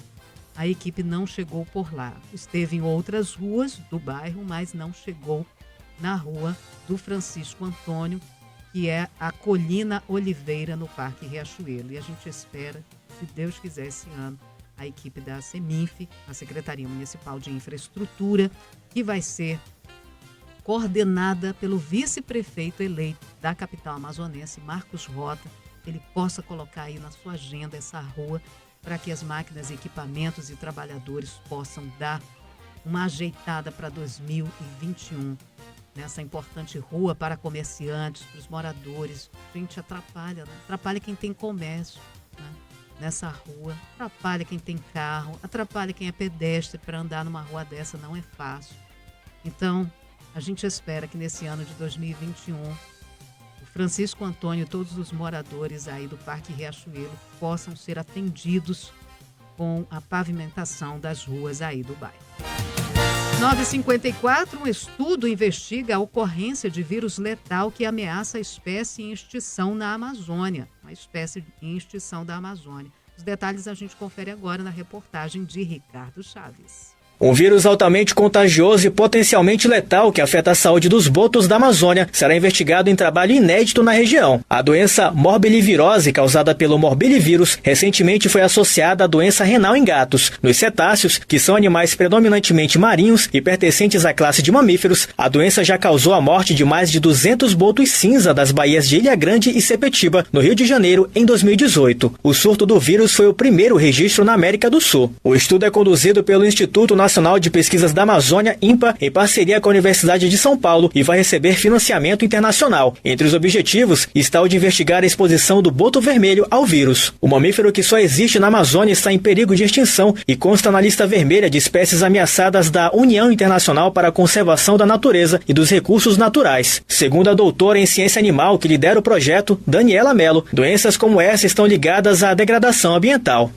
a equipe não chegou por lá. Esteve em outras ruas do bairro, mas não chegou na rua do Francisco Antônio, que é a Colina Oliveira, no Parque Riachuelo. E a gente espera, se Deus quiser, esse ano, a equipe da Seminf, a Secretaria Municipal de Infraestrutura, que vai ser coordenada pelo vice-prefeito eleito da capital amazonense, Marcos Rota, ele possa colocar aí na sua agenda essa rua, para que as máquinas, equipamentos e trabalhadores possam dar uma ajeitada para 2021. Nessa importante rua para comerciantes, para os moradores. Gente, atrapalha, né? Atrapalha quem tem comércio, né? Nessa rua, atrapalha quem tem carro, atrapalha quem é pedestre, para andar numa rua dessa não é fácil. Então, a gente espera que nesse ano de 2021, o Francisco Antônio e todos os moradores aí do Parque Riachuelo possam ser atendidos com a pavimentação das ruas aí do bairro. 9h54, um estudo investiga a ocorrência de vírus letal que ameaça a espécie em extinção na Amazônia. Uma espécie em extinção da Amazônia. Os detalhes a gente confere agora na reportagem de Ricardo Chaves. Um vírus altamente contagioso e potencialmente letal que afeta a saúde dos botos da Amazônia será investigado em trabalho inédito na região. A doença morbillivirose, causada pelo morbilivírus, recentemente foi associada à doença renal em gatos. Nos cetáceos, que são animais predominantemente marinhos e pertencentes à classe de mamíferos, a doença já causou a morte de mais de 200 botos cinza das baías de Ilha Grande e Sepetiba, no Rio de Janeiro, em 2018. O surto do vírus foi o primeiro registro na América do Sul. O estudo é conduzido pelo Instituto Nacional de Pesquisas da Amazônia, INPA, em parceria com a Universidade de São Paulo, e vai receber financiamento internacional. Entre os objetivos está o de investigar a exposição do boto vermelho ao vírus. O mamífero, que só existe na Amazônia, está em perigo de extinção e consta na lista vermelha de espécies ameaçadas da União Internacional para a Conservação da Natureza e dos Recursos Naturais. Segundo a doutora em ciência animal que lidera o projeto, Daniela Mello, doenças como essa estão ligadas à degradação ambiental.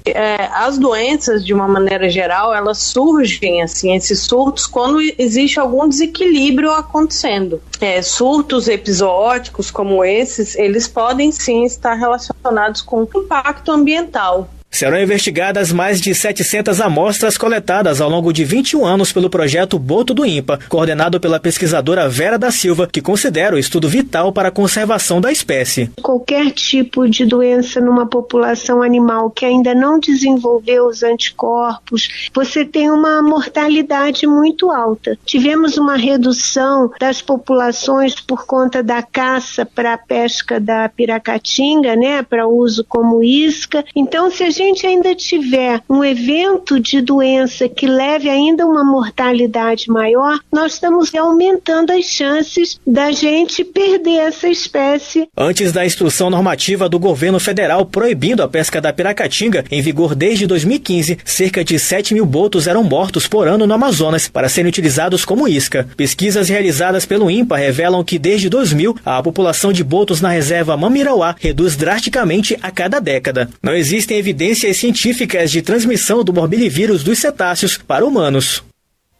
As doenças, de uma maneira geral, elas surgem surgem assim esses surtos quando existe algum desequilíbrio acontecendo. Surtos episódicos como esses, eles podem sim estar relacionados com o impacto ambiental. Serão investigadas mais de 700 amostras coletadas ao longo de 21 anos pelo projeto Boto do INPA, coordenado pela pesquisadora Vera da Silva, que considera o estudo vital para a conservação da espécie. Qualquer tipo de doença numa população animal que ainda não desenvolveu os anticorpos, você tem uma mortalidade muito alta. Tivemos uma redução das populações por conta da caça para a pesca da piracatinga, né, para uso como isca. Então, se a gente ainda tiver um evento de doença que leve ainda a uma mortalidade maior, nós estamos aumentando as chances da gente perder essa espécie. Antes da instrução normativa do governo federal proibindo a pesca da piracatinga, em vigor desde 2015, cerca de 7 mil botos eram mortos por ano no Amazonas para serem utilizados como isca. Pesquisas realizadas pelo INPA revelam que desde 2000, a população de botos na reserva Mamirauá reduz drasticamente a cada década. Não existem evidências científicas de transmissão do morbilivírus dos cetáceos para humanos.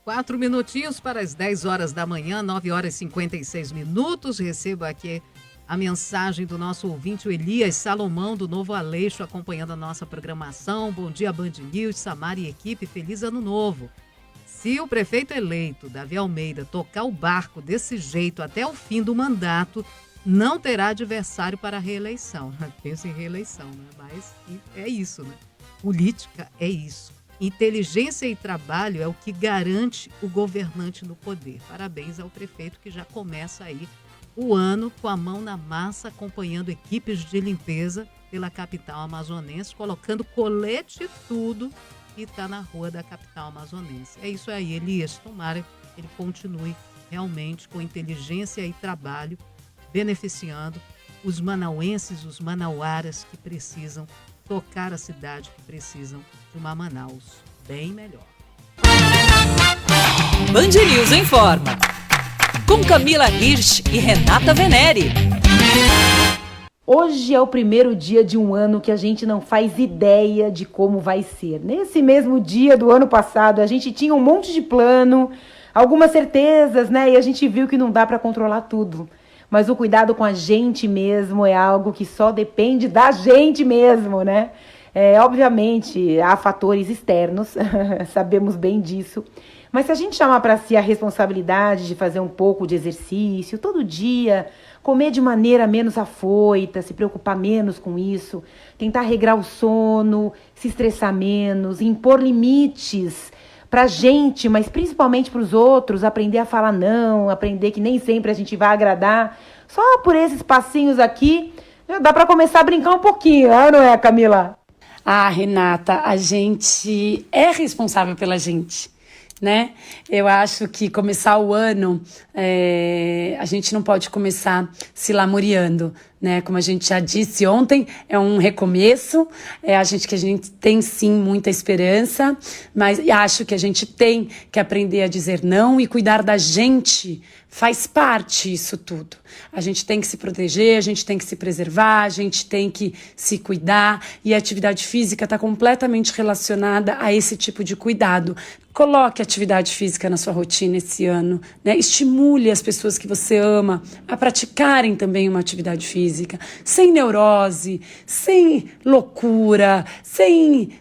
4 minutinhos para as 10 horas da manhã, 9 horas e 56 minutos. Recebo aqui a mensagem do nosso ouvinte, o Elias Salomão, do Novo Aleixo, acompanhando a nossa programação. Bom dia, Band News, Samara e equipe, feliz ano novo. Se o prefeito eleito, Davi Almeida, tocar o barco desse jeito até o fim do mandato, não terá adversário para a reeleição. Pensa em reeleição, né? Mas é isso, né? Política é isso. Inteligência e trabalho é o que garante o governante no poder. Parabéns ao prefeito que já começa aí o ano com a mão na massa, acompanhando equipes de limpeza pela capital amazonense, colocando colete e tudo e está na rua da capital amazonense. É isso aí, Elias. Tomara que ele continue realmente com inteligência e trabalho, beneficiando os manauenses, os manauaras que precisam tocar a cidade, que precisam de uma Manaus bem melhor. Band News informa, com Camila Hirsch e Renata Venere. Hoje é o primeiro dia de um ano que a gente não faz ideia de como vai ser. Nesse mesmo dia do ano passado, a gente tinha um monte de plano, algumas certezas, né? E a gente viu que não dá para controlar tudo. Mas o cuidado com a gente mesmo é algo que só depende da gente mesmo, né? Obviamente, há fatores externos, sabemos bem disso. Mas se a gente chamar para si a responsabilidade de fazer um pouco de exercício todo dia, comer de maneira menos afoita, se preocupar menos com isso, tentar regrar o sono, se estressar menos, impor limites pra gente, mas principalmente pros outros, aprender a falar não, aprender que nem sempre a gente vai agradar. Só por esses passinhos aqui, já dá pra começar a brincar um pouquinho, não é, Camila? Ah, Renata, a gente é responsável pela gente, né? Eu acho que começar o ano, a gente não pode começar se lamuriando, né? Como a gente já disse ontem, é um recomeço, que a gente tem sim muita esperança, mas acho que a gente tem que aprender a dizer não e cuidar da gente. Faz parte isso tudo. A gente tem que se proteger, a gente tem que se preservar, a gente tem que se cuidar, e a atividade física está completamente relacionada a esse tipo de cuidado. Coloque atividade física na sua rotina esse ano, né? Estimule as pessoas que você ama a praticarem também uma atividade física, sem neurose, sem loucura, sem,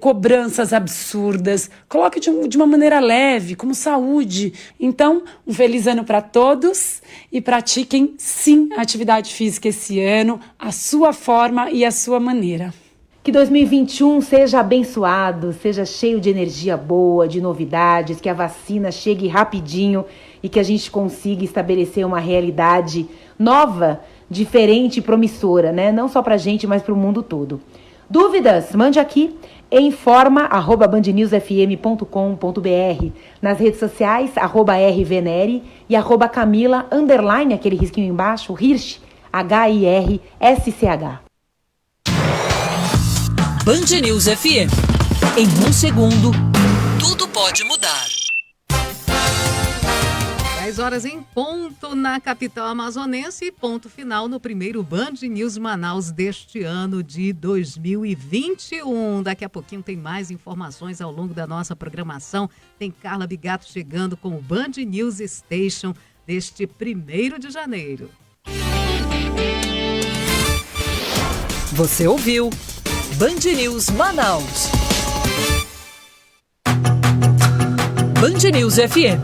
cobranças absurdas. Coloque de uma maneira leve, como saúde. Então, um feliz ano para todos e pratiquem sim a atividade física esse ano, a sua forma e a sua maneira. Que 2021 seja abençoado, seja cheio de energia boa, de novidades, que a vacina chegue rapidinho e que a gente consiga estabelecer uma realidade nova, diferente e promissora, né? Não só pra gente, mas pro mundo todo. Dúvidas? Mande aqui em informa@bandnewsfm.com.br, nas redes sociais, @rvenere e @camila_, aquele risquinho embaixo, Hirsch, HIRSCH. Band News FM. Em um segundo, tudo pode mudar. 10 horas em ponto na capital amazonense e ponto final no primeiro Band News Manaus deste ano de 2021. Daqui a pouquinho tem mais informações ao longo da nossa programação. Tem Carla Bigato chegando com o Band News Station deste 1º de janeiro. Você ouviu Band News Manaus. Band News FM.